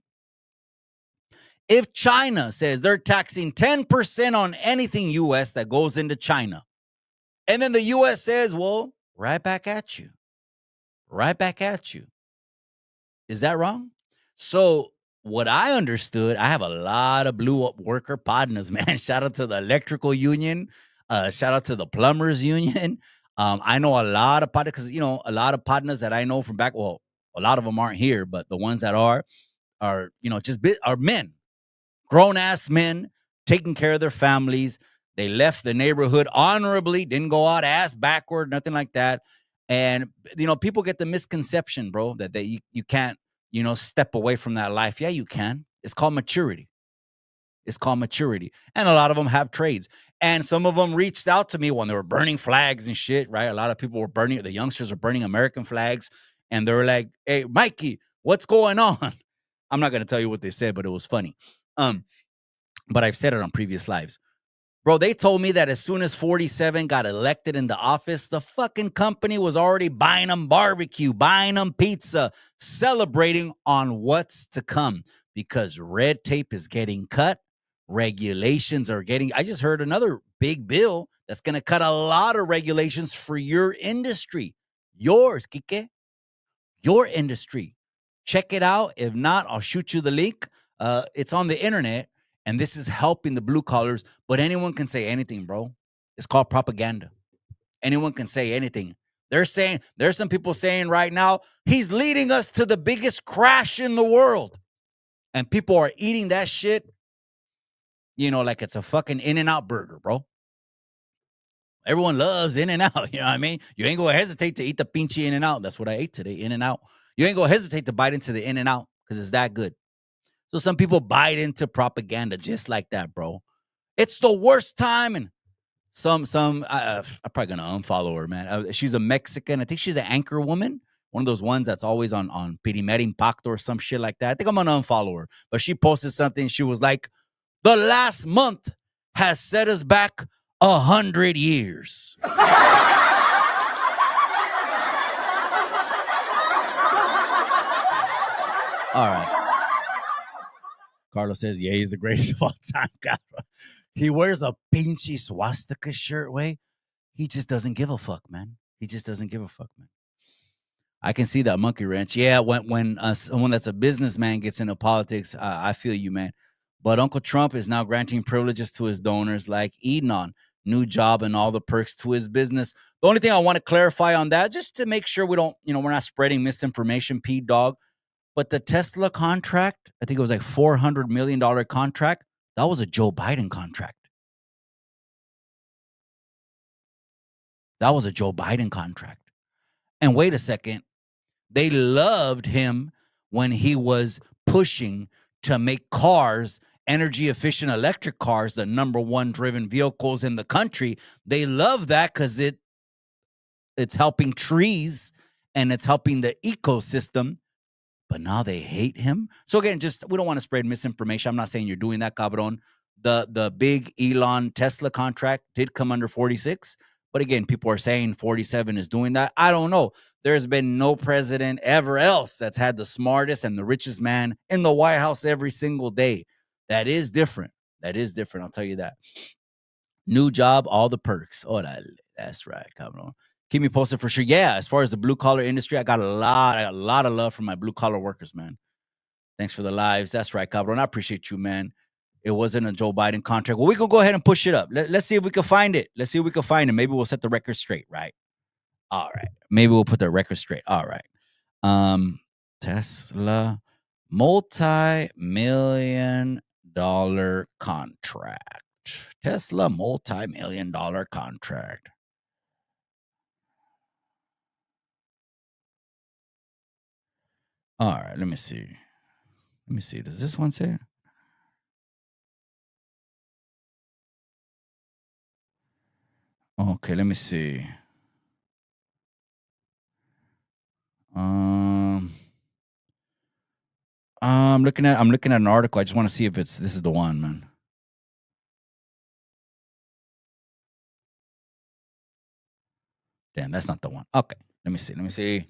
If China says they're taxing 10% on anything U.S. that goes into China, And then the U.S. says, well, right back at you. Right back at you. Is that wrong? So what I understood, I have a lot of blue worker partners, man. Shout out to the electrical union. Shout out to the plumbers union. I know a lot of partners because, a lot of partners that I know from back, well, a lot of them aren't here, but the ones that are, are men, grown ass men taking care of their families. They left the neighborhood honorably, didn't go out ass backward, nothing like that. And, people get the misconception, bro, that you can't, step away from that life. Yeah, you can. It's called maturity. It's called maturity. And a lot of them have trades. And some of them reached out to me when they were burning flags and shit, right? A lot of people were burning, the youngsters are burning American flags. And they were like, hey, Mikey, what's going on? I'm not going to tell you what they said, but it was funny. But I've said it on previous lives. Bro, they told me that as soon as 47 got elected into office, the fucking company was already buying them barbecue, buying them pizza, celebrating on what's to come because red tape is getting cut. Regulations are getting, I just heard another big bill that's going to cut a lot of regulations for your industry. Yours, Kike. Your industry. Check it out. If not, I'll shoot you the link. It's on the internet. And this is helping the blue collars, but anyone can say anything, bro. It's called propaganda. Anyone can say anything. There's some people saying right now, he's leading us to the biggest crash in the world. And people are eating that shit, like it's a fucking In-N-Out burger, bro. Everyone loves In-N-Out, you know what I mean? You ain't gonna hesitate to eat the pinche In-N-Out. That's what I ate today, In-N-Out. You ain't gonna hesitate to bite into the In-N-Out because it's that good. So some people bite into propaganda just like that, bro. It's the worst time. And I'm probably going to unfollow her, man. She's a Mexican. I think she's an anchor woman. One of those ones that's always on Primer Impacto or some shit like that. I think I'm going to unfollow her. But she posted something. She was like, the last month has set us back 100 years. All right. Carlos says, yeah, he's the greatest of all time. God. He wears a pinchy swastika shirt, way. He just doesn't give a fuck, man. He just doesn't give a fuck, man. I can see that monkey wrench. Yeah, when someone that's a businessman gets into politics, I feel you, man. But Uncle Trump is now granting privileges to his donors like Enon, new job and all the perks to his business. The only thing I want to clarify on that, just to make sure we don't, we're not spreading misinformation, P-Dog. But the Tesla contract, I think it was like $400 million contract. That was a Joe Biden contract. That was a Joe Biden contract. And wait a second. They loved him when he was pushing to make cars, energy efficient electric cars, the number one driven vehicles in the country. They love that because it's helping trees and it's helping the ecosystem. But now they hate him. So again, we don't want to spread misinformation. I'm not saying you're doing that, cabron. The big Elon Tesla contract did come under 46. But again, people are saying 47 is doing that. I don't know. There's been no president ever else that's had the smartest and the richest man in the White House every single day. That is different. That is different. I'll tell you that. New job, all the perks. Oh, that's right, cabron. Keep me posted for sure. Yeah, as far as the blue collar industry, I got a lot of love from my blue collar workers, man. Thanks for the lives. That's right, cabron. I appreciate you, man. It wasn't a Joe Biden contract. Well, we can go ahead and push it up. Let's see if we can find it. Let's see if we can find it. Maybe we'll set the record straight, right? All right. Maybe we'll put the record straight. All right. Tesla multi-million-dollar contract. Tesla multi-million-dollar contract. All right, let me see. Does this one say? Okay, let me see. I'm looking at an article. I just want to see if this is the one, man. Damn, that's not the one. Okay, let me see.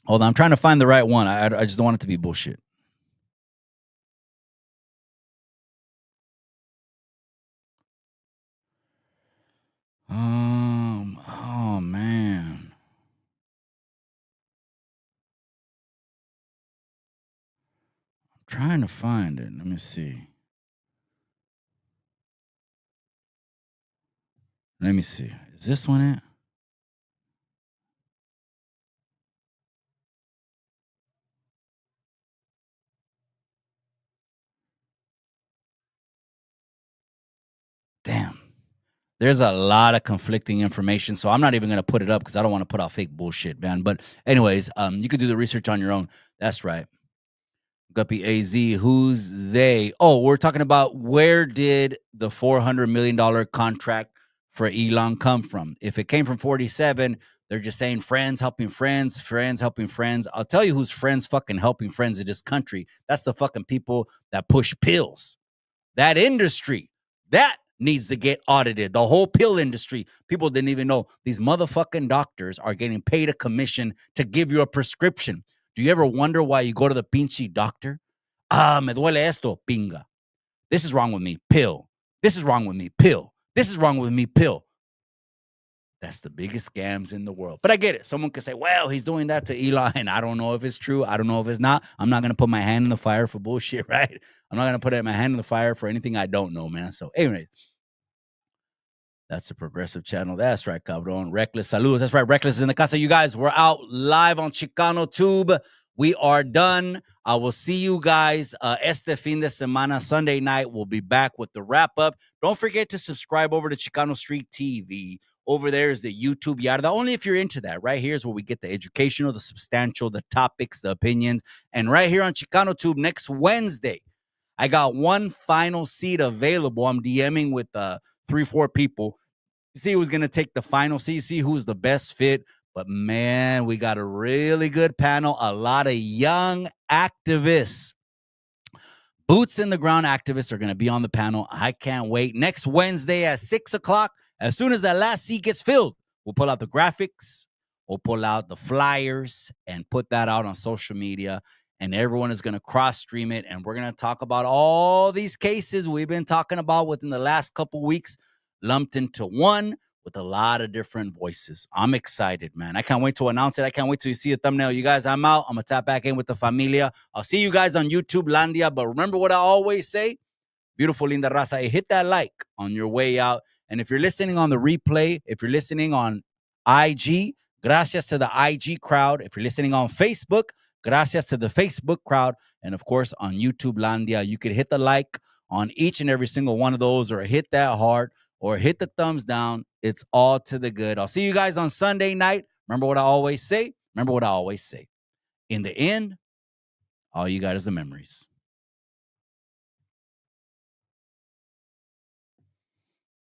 Hold on, I'm trying to find the right one. I just don't want it to be bullshit. trying to find it. Let me see. Let me see. Is this one it? Damn. There's a lot of conflicting information, so I'm not even going to put it up because I don't want to put out fake bullshit, man. But anyways, you could do the research on your own. That's right. Guppy AZ, who's they? Oh, we're talking about where did the $400 million contract for Elon come from? If it came from 47, they're just saying friends helping friends, friends helping friends. I'll tell you who's friends fucking helping friends in this country. That's the fucking people that push pills. That industry, that needs to get audited. The whole pill industry. People didn't even know these motherfucking doctors are getting paid a commission to give you a prescription. Do you ever wonder why you go to the pinche doctor? Me duele esto, pinga. This is wrong with me, pill. This is wrong with me, pill. This is wrong with me, pill. That's the biggest scams in the world. But I get it. Someone could say, well, he's doing that to Elon. And I don't know if it's true. I don't know if it's not. I'm not going to put my hand in the fire for bullshit, right? I'm not going to put my hand in the fire for anything I don't know, man. So anyways, that's a progressive channel. That's right, cabron. Reckless saludos. That's right. Reckless is in the casa. You guys, we're out live on Chicanotube. We are done. I will see you guys este fin de semana, Sunday night. We'll be back with the wrap up. Don't forget to subscribe over to Chicano Street TV. Over there is the YouTube yada. Only if you're into that. Right here is where we get the educational, the substantial, the topics, the opinions. And right here on Chicanotube next Wednesday, I got one final seat available. I'm DMing with 3-4 people. See who's going to take the final seat, see who's the best fit. But man, we got a really good panel, a lot of young activists. Boots in the ground activists are going to be on the panel. I can't wait. Next Wednesday at 6 o'clock, as soon as that last seat gets filled, we'll pull out the graphics, we'll pull out the flyers, and put that out on social media. And everyone is going to cross-stream it. And we're going to talk about all these cases we've been talking about within the last couple weeks, lumped into one with a lot of different voices. I'm excited, man. I can't wait to announce it. I can't wait till you see a thumbnail. You guys, I'm out. I'm going to tap back in with the familia. I'll see you guys on YouTube Landia. But remember what I always say, beautiful linda raza, hey, hit that like on your way out. And if you're listening on the replay, if you're listening on IG, gracias to the IG crowd. If you're listening on Facebook, gracias to the Facebook crowd. And of course, on YouTube Landia, you could hit the like on each and every single one of those, or hit that heart, or hit the thumbs down. It's all to the good. I'll see you guys on Sunday night. Remember what I always say? Remember what I always say. In the end, all you got is the memories.